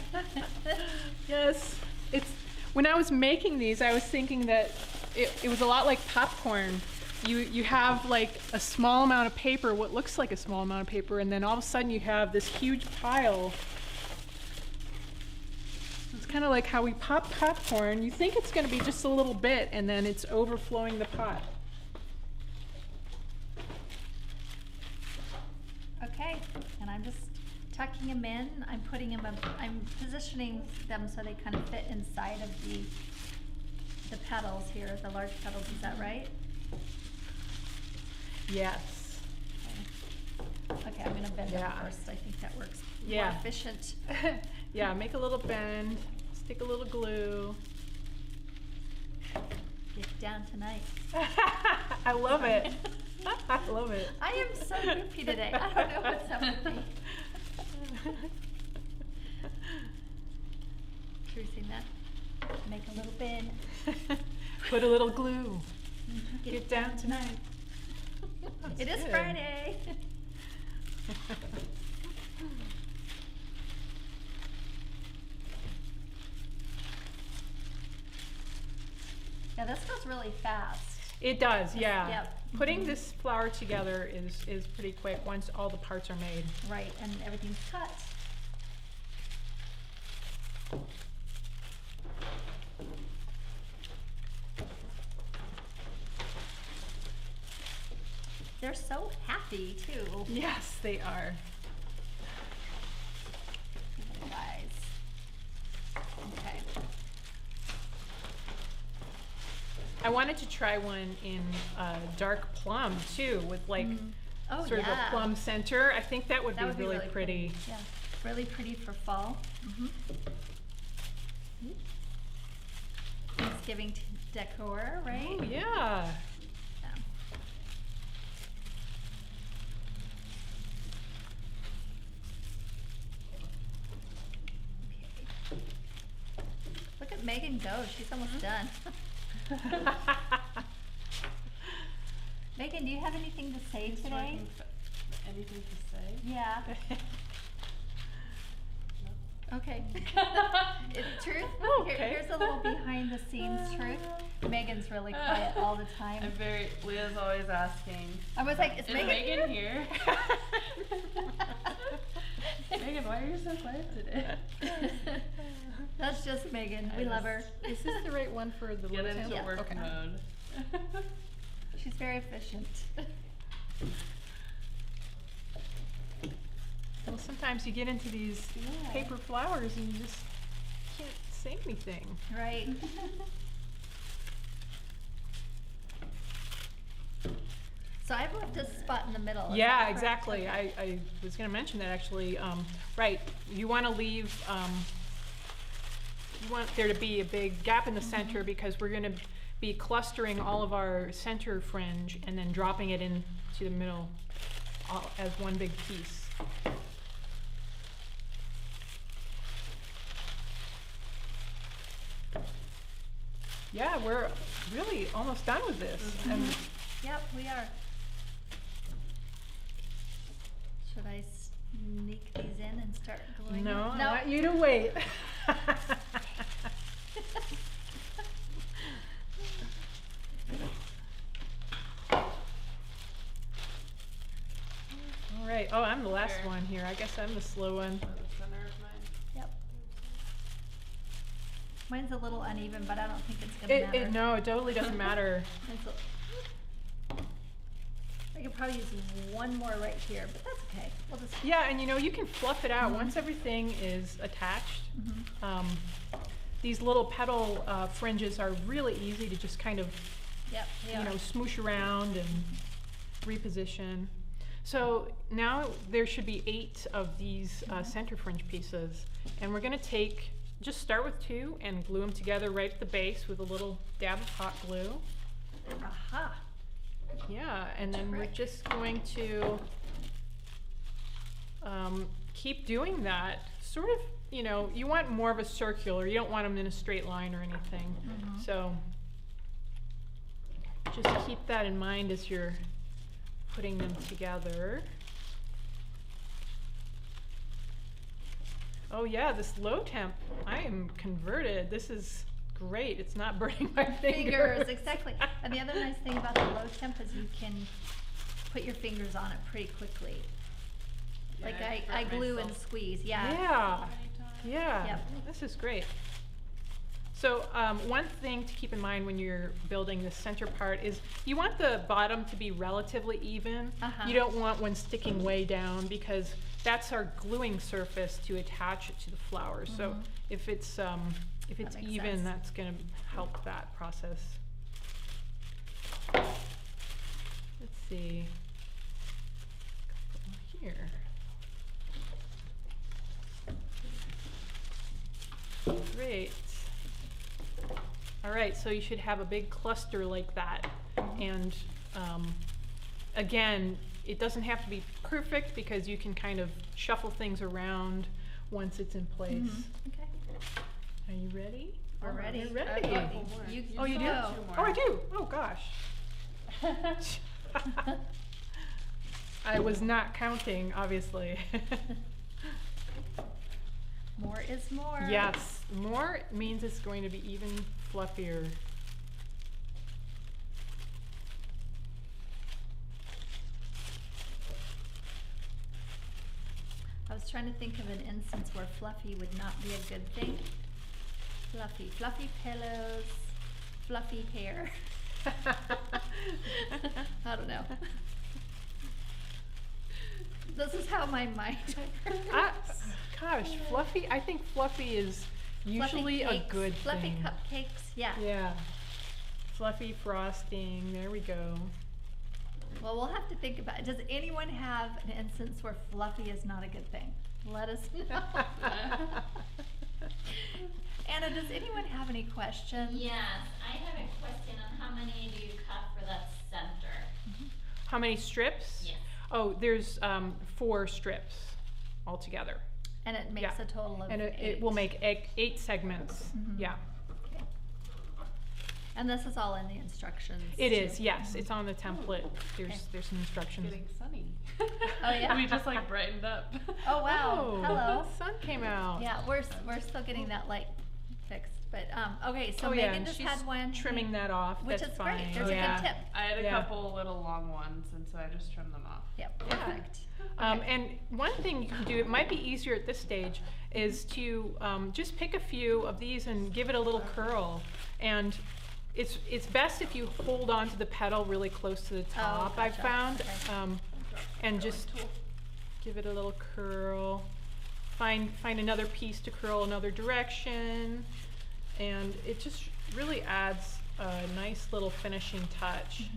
[SPEAKER 2] Yes, it's when I was making these, I was thinking that it was a lot like popcorn. You have like a small amount of paper, what looks like a small amount of paper, and then all of a sudden you have this huge pile. It's kind of like how we pop popcorn. You think it's going to be just a little bit, and then it's overflowing the pot.
[SPEAKER 1] Okay, and I'm just tucking them in. I'm positioning them so they kind of fit inside of the petals here, the large petals. Is that right?
[SPEAKER 2] Yes.
[SPEAKER 1] Okay, I'm gonna bend them
[SPEAKER 2] Yeah.
[SPEAKER 1] first. I think that works
[SPEAKER 2] Yeah.
[SPEAKER 1] more efficient.
[SPEAKER 2] Yeah, make a little bend, stick a little glue.
[SPEAKER 1] Get down tonight.
[SPEAKER 2] I love it. I love it.
[SPEAKER 1] I am so goofy today. I don't know what's up with me. Tracing that. Make a little bend.
[SPEAKER 2] Put a little glue.
[SPEAKER 1] Get down tonight.
[SPEAKER 2] That's
[SPEAKER 1] It is
[SPEAKER 2] good.
[SPEAKER 1] Friday. Yeah, this goes really fast.
[SPEAKER 2] It does, yeah.
[SPEAKER 1] Yep.
[SPEAKER 2] Putting this flour together is pretty quick once all the parts are made.
[SPEAKER 1] Right, and everything's cut. They're so happy too.
[SPEAKER 2] Yes, they are.
[SPEAKER 1] Little guys. Okay.
[SPEAKER 2] I wanted to try one in dark plum too, with like
[SPEAKER 1] Oh,
[SPEAKER 2] sort of
[SPEAKER 1] yeah.
[SPEAKER 2] a plum center. I think that would
[SPEAKER 1] That
[SPEAKER 2] be
[SPEAKER 1] would
[SPEAKER 2] really pretty.
[SPEAKER 1] Yeah, really pretty for fall. Thanksgiving decor, right?
[SPEAKER 2] Oh, yeah.
[SPEAKER 1] Yeah. Okay. Look at Megan go. She's almost done. Megan, do you have anything to say today?
[SPEAKER 3] Anything to say?
[SPEAKER 1] Yeah. Okay. Truth.
[SPEAKER 2] Oh, okay.
[SPEAKER 1] Here's a little behind the scenes truth. Megan's really quiet all the time.
[SPEAKER 3] I'm very, Leah's always asking.
[SPEAKER 1] I was like, is
[SPEAKER 3] Is
[SPEAKER 1] Megan
[SPEAKER 3] Megan here? Megan, why are you so quiet today?
[SPEAKER 1] That's just Megan. We love her.
[SPEAKER 2] Is this the right one for the
[SPEAKER 3] Get
[SPEAKER 2] little
[SPEAKER 3] into
[SPEAKER 2] tail?
[SPEAKER 3] work
[SPEAKER 2] Okay.
[SPEAKER 3] mode.
[SPEAKER 1] She's very efficient.
[SPEAKER 2] Well, sometimes you get into these
[SPEAKER 1] Yeah.
[SPEAKER 2] paper flowers and you just can't say anything.
[SPEAKER 1] Right. So I've left a spot in the middle. is that
[SPEAKER 2] Yeah,
[SPEAKER 1] correct?
[SPEAKER 2] exactly.
[SPEAKER 1] Okay.
[SPEAKER 2] I was going to mention that actually. Right, you want to leave, you want there to be a big gap in the center because we're going to be clustering all of our center fringe and then dropping it into the middle all as one big piece. Yeah, we're really almost done with this. And
[SPEAKER 1] Yep, we are. Should I sneak these in and start gluing
[SPEAKER 2] no,
[SPEAKER 1] them?
[SPEAKER 2] I want you to wait. All right. Oh, I'm the last
[SPEAKER 3] Sure.
[SPEAKER 2] one here. I guess I'm the slow one.
[SPEAKER 3] The center of mine.
[SPEAKER 1] Yep. Mine's a little uneven, but I don't think it's gonna matter.
[SPEAKER 2] No, it totally doesn't matter.
[SPEAKER 1] I could probably use one more right here, but that's okay. We'll just.
[SPEAKER 2] Yeah, and you know, you can fluff it out once everything is attached. These little petal fringes are really easy to just kind of,
[SPEAKER 1] Yep. They
[SPEAKER 2] you
[SPEAKER 1] are.
[SPEAKER 2] know, smoosh around and reposition. So now there should be 8 of these center fringe pieces, and we're gonna just start with 2 and glue them together right at the base with a little dab of hot glue.
[SPEAKER 1] Aha.
[SPEAKER 2] Yeah, and then we're just going to keep doing that. Sort of, you know, you want more of a circular, you don't want them in a straight line or anything. So just keep that in mind as you're putting them together. Oh yeah, this low temp, I am converted. This is great. It's not burning my fingers.
[SPEAKER 1] Exactly. And the other nice thing about the low temp is you can put your fingers on it pretty quickly. Like I glue and squeeze,
[SPEAKER 2] Yeah. Yeah.
[SPEAKER 1] Yep.
[SPEAKER 2] This is great. So one thing to keep in mind when you're building the center part is you want the bottom to be relatively even. You don't want one sticking way down because that's our gluing surface to attach it to the flowers. So if it's even,
[SPEAKER 1] sense.
[SPEAKER 2] that's going to help that process. Let's see. Couple here. Great. All right, so you should have a big cluster like that. And again, it doesn't have to be perfect because you can kind of shuffle things around once it's in place.
[SPEAKER 1] Okay.
[SPEAKER 2] Are you ready?
[SPEAKER 1] We're ready.
[SPEAKER 2] You're ready.
[SPEAKER 1] Oh, you do?
[SPEAKER 2] Oh, I do. Oh, gosh. I was not counting, obviously.
[SPEAKER 1] More is more.
[SPEAKER 2] Yes, more means it's going to be even fluffier.
[SPEAKER 1] I was trying to think of an instance where fluffy would not be a good thing. Fluffy, fluffy pillows, fluffy hair. I don't know. This is how my mind works.
[SPEAKER 2] Gosh, fluffy, I think fluffy is usually
[SPEAKER 1] Fluffy
[SPEAKER 2] a
[SPEAKER 1] cakes,
[SPEAKER 2] good
[SPEAKER 1] fluffy
[SPEAKER 2] thing.
[SPEAKER 1] cupcakes, yeah.
[SPEAKER 2] Yeah. Fluffy frosting, there we go.
[SPEAKER 1] Well, we'll have to think about it. Does anyone have an instance where fluffy is not a good thing? Let us know. Anna, does anyone have any questions?
[SPEAKER 4] Yes, I have a question on how many do you cut for that center?
[SPEAKER 2] How many strips?
[SPEAKER 4] Yes.
[SPEAKER 2] Oh, there's 4 strips altogether.
[SPEAKER 1] And it makes a total of
[SPEAKER 2] and
[SPEAKER 1] 8.
[SPEAKER 2] it will make 8 segments. Yeah.
[SPEAKER 1] Okay. And this is all in the instructions.
[SPEAKER 2] It
[SPEAKER 1] too.
[SPEAKER 2] is, yes. It's on the template. There's some instructions.
[SPEAKER 3] Getting sunny.
[SPEAKER 1] Oh, yeah?
[SPEAKER 3] We just like brightened up.
[SPEAKER 1] Oh, wow.
[SPEAKER 2] Oh,
[SPEAKER 1] Hello.
[SPEAKER 2] the sun came out.
[SPEAKER 1] Yeah, we're still getting that light fixed, but okay. So
[SPEAKER 2] Oh, yeah,
[SPEAKER 1] Megan
[SPEAKER 2] and
[SPEAKER 1] just
[SPEAKER 2] she's
[SPEAKER 1] had one
[SPEAKER 2] trimming that off.
[SPEAKER 1] which
[SPEAKER 2] That's
[SPEAKER 1] is
[SPEAKER 2] fine.
[SPEAKER 1] great. There's
[SPEAKER 2] Yeah.
[SPEAKER 1] a good tip.
[SPEAKER 3] I had a
[SPEAKER 2] Yeah.
[SPEAKER 3] couple little long ones, and so I just trimmed them off.
[SPEAKER 1] Yep,
[SPEAKER 2] Yeah.
[SPEAKER 1] perfect.
[SPEAKER 2] And one thing you can do, it might be easier at this stage, is to just pick a few of these and give it a little curl. And it's best if you hold on to the petal really close to the top, I've
[SPEAKER 1] gotcha.
[SPEAKER 2] found.
[SPEAKER 1] Okay.
[SPEAKER 2] And just give it a little curl. Find another piece to curl another direction. And it just really adds a nice little finishing touch.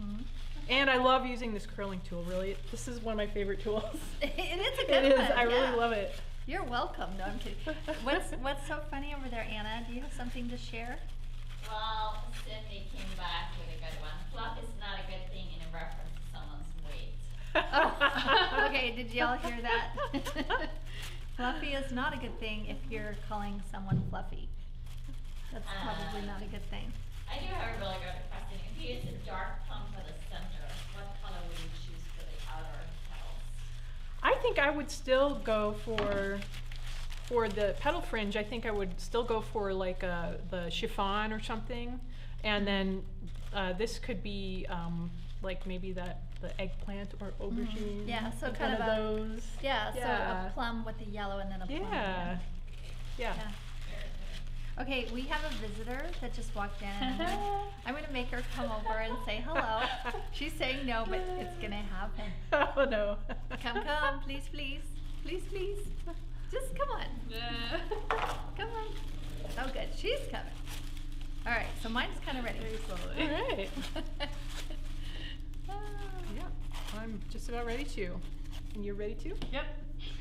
[SPEAKER 2] And I love using this curling tool, really. This is one of my favorite tools.
[SPEAKER 1] It is a
[SPEAKER 2] It
[SPEAKER 1] good
[SPEAKER 2] is,
[SPEAKER 1] one.
[SPEAKER 2] I really
[SPEAKER 1] yeah.
[SPEAKER 2] love it.
[SPEAKER 1] You're welcome. No, I'm kidding. What's so funny over there, Anna? Do you have something to share?
[SPEAKER 4] Well, Cindy came back with a good one. Fluff is not a good thing in reference to someone's weight.
[SPEAKER 1] Oh, okay. Did y'all hear that? Fluffy is not a good thing if you're calling someone fluffy. That's probably not a good thing.
[SPEAKER 4] I do have a really good question. If you use a dark plum for the center, what color would you choose for the outer petals?
[SPEAKER 2] I think I would still go for the petal fringe. I think I would still go for like the chiffon or something, and then this could be like maybe the eggplant or aubergine.
[SPEAKER 1] Yeah, so
[SPEAKER 2] like
[SPEAKER 1] kind
[SPEAKER 2] one
[SPEAKER 1] of
[SPEAKER 2] those.
[SPEAKER 1] Yeah, so
[SPEAKER 2] Yeah.
[SPEAKER 1] a plum with a yellow and then a plum.
[SPEAKER 2] Yeah. Yeah.
[SPEAKER 1] Okay, we have a visitor that just walked in. And I'm gonna make her come over and say hello. She's saying no, but it's gonna happen.
[SPEAKER 2] Oh no.
[SPEAKER 1] Come, please, please, please, please. Just come on, come on. Oh, good, she's coming. All right, so mine's kind of ready.
[SPEAKER 3] Very slowly.
[SPEAKER 2] All right. Yeah, I'm just about ready to. And you're ready to?
[SPEAKER 3] Yep.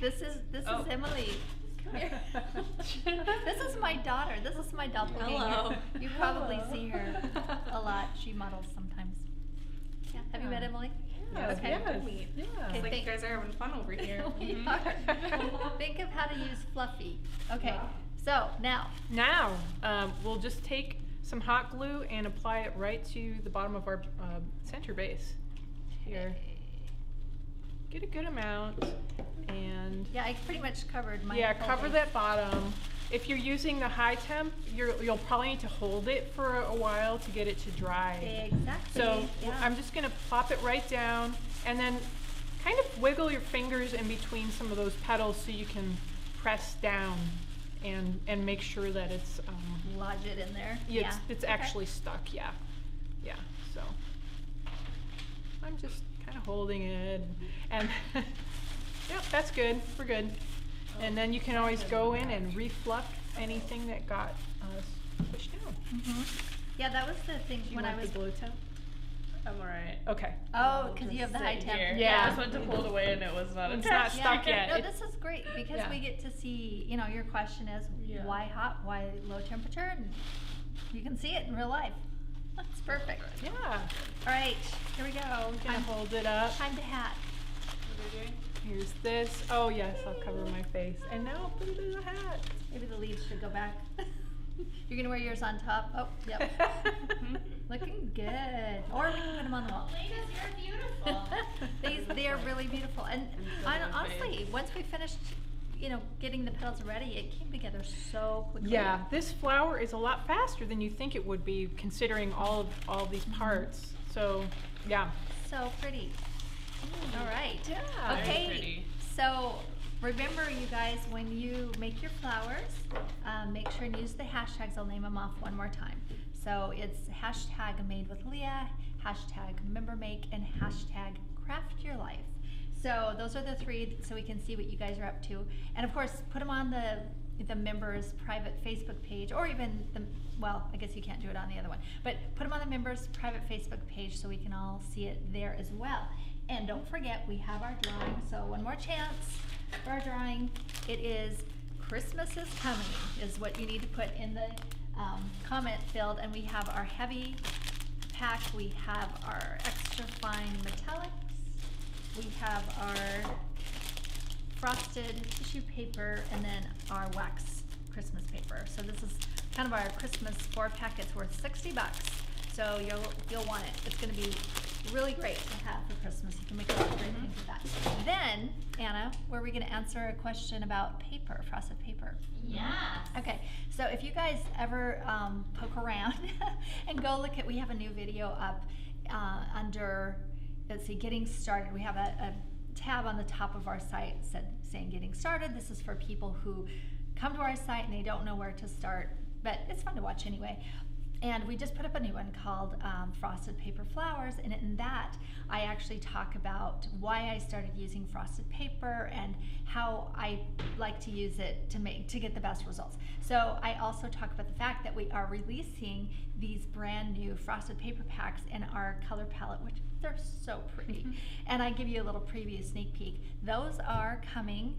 [SPEAKER 1] This is
[SPEAKER 3] Oh.
[SPEAKER 1] Emily. Come here. This is my daughter. This is my doppelganger.
[SPEAKER 4] Hello.
[SPEAKER 1] You probably
[SPEAKER 3] Hello.
[SPEAKER 1] see her a lot. She models sometimes. Yeah. Have you met Emily?
[SPEAKER 2] Yes,
[SPEAKER 1] Okay.
[SPEAKER 2] yes,
[SPEAKER 1] Okay,
[SPEAKER 2] yeah.
[SPEAKER 3] It's like
[SPEAKER 1] think-
[SPEAKER 3] you guys are having fun over here.
[SPEAKER 1] We
[SPEAKER 3] Mhm.
[SPEAKER 1] are. Think of how to use Fluffy. Okay.
[SPEAKER 3] Yeah.
[SPEAKER 1] So now.
[SPEAKER 2] Now, we'll just take some hot glue and apply it right to the bottom of our center base. Here. Get a good amount, and
[SPEAKER 1] Yeah, I pretty much covered my.
[SPEAKER 2] yeah,
[SPEAKER 1] whole
[SPEAKER 2] cover
[SPEAKER 1] base.
[SPEAKER 2] that bottom. If you're using the high temp, you'll probably need to hold it for a while to get it to dry.
[SPEAKER 1] Exactly.
[SPEAKER 2] So
[SPEAKER 1] yeah.
[SPEAKER 2] I'm just gonna plop it right down, and then kind of wiggle your fingers in between some of those petals so you can press down and make sure that it's
[SPEAKER 1] lodge it in there.
[SPEAKER 2] it's
[SPEAKER 1] Okay.
[SPEAKER 2] actually stuck. Yeah, yeah. So I'm just kind of holding it, and yep, that's good. We're good. And then you can always go in and refluff anything that got pushed down.
[SPEAKER 1] Yeah, that was the thing
[SPEAKER 2] Do you
[SPEAKER 1] when I
[SPEAKER 2] want
[SPEAKER 1] was.
[SPEAKER 2] the glue temp?
[SPEAKER 3] I'm alright.
[SPEAKER 2] Okay.
[SPEAKER 1] Oh, because you have the high
[SPEAKER 3] Sit
[SPEAKER 1] temp.
[SPEAKER 3] here.
[SPEAKER 2] Yeah.
[SPEAKER 3] I just went to pull it away and it was not
[SPEAKER 2] It's
[SPEAKER 3] attached.
[SPEAKER 2] not stuck yet.
[SPEAKER 1] No,
[SPEAKER 2] It-
[SPEAKER 1] this is great because
[SPEAKER 2] Yeah.
[SPEAKER 1] we get to see, you know, your question is
[SPEAKER 3] Yeah.
[SPEAKER 1] why hot, why low temperature, and you can see it in real life. That's perfect.
[SPEAKER 2] Yeah.
[SPEAKER 1] All right, here we go.
[SPEAKER 2] Gonna
[SPEAKER 1] Time,
[SPEAKER 2] hold it up.
[SPEAKER 1] time to hat.
[SPEAKER 3] What are you doing?
[SPEAKER 2] Here's this. Oh yes, I'll cover my face. And now I'll put it in a hat.
[SPEAKER 1] Maybe the leaves should go back. You're gonna wear yours on top. Oh, yep. Looking good. Or we can put them on the wall.
[SPEAKER 4] Ladies, you're beautiful.
[SPEAKER 1] They are really beautiful. And honestly, once we finished, you know, getting the petals ready, it came together so quickly.
[SPEAKER 2] Yeah, this flower is a lot faster than you think it would be, considering all of these parts. So, yeah.
[SPEAKER 1] So pretty. All right.
[SPEAKER 2] Yeah.
[SPEAKER 3] Very
[SPEAKER 1] Okay.
[SPEAKER 3] pretty.
[SPEAKER 1] So remember, you guys, when you make your flowers, make sure and use the hashtags. I'll name them off one more time. So it's hashtag made with Leah, hashtag member make, and hashtag craft your life. So those are the three, so we can see what you guys are up to. And of course, put them on the members' private Facebook page, or even the, well, I guess you can't do it on the other one, but put them on the members' private Facebook page so we can all see it there as well. And don't forget, we have our drawing, so one more chance for our drawing. It is Christmas is coming, is what you need to put in the comment field. And we have our heavy pack, we have our extra fine metallics, we have our frosted tissue paper, and then our wax Christmas paper. So this is kind of our Christmas 4-pack. It's worth $60. So you'll want it. It's gonna be really great to have for Christmas. You can make a lot of great things with that. Then, Anna, were we gonna answer a question about paper, frosted paper?
[SPEAKER 4] Yes.
[SPEAKER 1] Okay, so if you guys ever poke around and go look at, we have a new video up under, let's see, getting started. We have a tab on the top of our site saying getting started. This is for people who come to our site and they don't know where to start, but it's fun to watch anyway. And we just put up a new one called Frosted Paper Flowers, and in that I actually talk about why I started using frosted paper and how I like to use it to get the best results. So I also talk about the fact that we are releasing these brand new frosted paper packs in our color palette, which they're so pretty. And I give you a little preview sneak peek. Those are coming.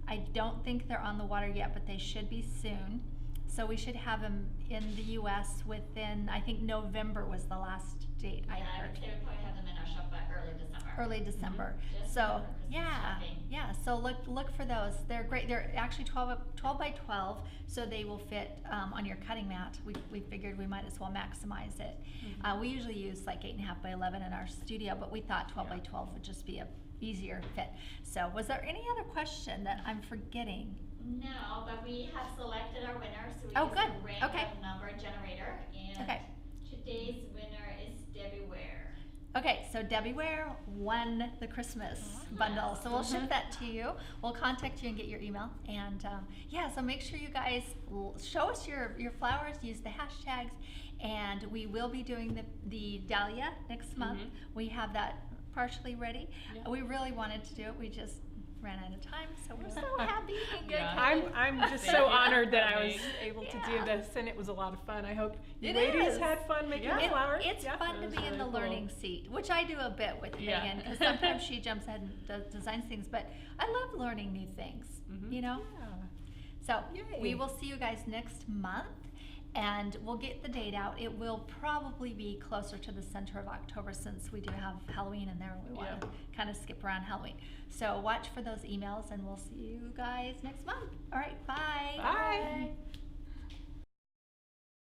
[SPEAKER 1] I don't think they're on the water yet, but they should be soon. So we should have them in the U.S. within, I think November was the last date I
[SPEAKER 4] Yeah, I
[SPEAKER 1] heard.
[SPEAKER 4] would say we probably have them in our shop by early December.
[SPEAKER 1] Early December.
[SPEAKER 4] Just
[SPEAKER 1] So
[SPEAKER 4] for Christmas
[SPEAKER 1] yeah,
[SPEAKER 4] shopping.
[SPEAKER 1] yeah. So look for those. They're great. They're actually 12 by 12, so they will fit on your cutting mat. We figured we might as well maximize it. We usually use like 8.5 by 11 in our studio, but we thought 12 by 12 would just be a easier fit. So was there any other question that I'm forgetting?
[SPEAKER 4] No, but we have selected our winner, so we
[SPEAKER 1] Oh,
[SPEAKER 4] use
[SPEAKER 1] good.
[SPEAKER 4] a random
[SPEAKER 1] Okay.
[SPEAKER 4] number generator, and
[SPEAKER 1] Okay.
[SPEAKER 4] today's winner is Debbie Ware.
[SPEAKER 1] Okay, so Debbie Ware won the Christmas bundle, so we'll ship that to you. We'll contact you and get your email, and yeah, so make sure you guys show us your flowers, use the hashtags, and we will be doing the dahlia next month. We have that partially ready.
[SPEAKER 3] Yeah.
[SPEAKER 1] We really wanted to do it, we just ran out of time, so we're so happy. And good.
[SPEAKER 3] Yeah.
[SPEAKER 2] I'm just
[SPEAKER 3] Thank
[SPEAKER 2] so
[SPEAKER 3] you for
[SPEAKER 2] honored that I
[SPEAKER 3] coming.
[SPEAKER 2] was able to
[SPEAKER 1] Yeah.
[SPEAKER 2] do this, and it was a lot of fun. I hope you
[SPEAKER 1] It
[SPEAKER 2] ladies
[SPEAKER 1] is.
[SPEAKER 2] had fun making
[SPEAKER 3] Yeah.
[SPEAKER 2] the flower.
[SPEAKER 1] It's
[SPEAKER 2] Yeah.
[SPEAKER 1] fun to
[SPEAKER 3] That
[SPEAKER 1] be
[SPEAKER 3] was
[SPEAKER 1] in the
[SPEAKER 3] really cool.
[SPEAKER 1] learning seat, which I do a bit with
[SPEAKER 3] Yeah.
[SPEAKER 1] Megan, because sometimes she jumps ahead and designs things, but I love learning new things,
[SPEAKER 3] Mhm.
[SPEAKER 1] you know?
[SPEAKER 2] Yeah.
[SPEAKER 1] So
[SPEAKER 2] Yay.
[SPEAKER 1] we will see you guys next month, and we'll get the date out. It will probably be closer to the center of October, since we do have Halloween in there. We want
[SPEAKER 3] Yeah.
[SPEAKER 1] to kind of skip around Halloween. So watch for those emails, and we'll see you guys next month. All right, bye.
[SPEAKER 2] Bye.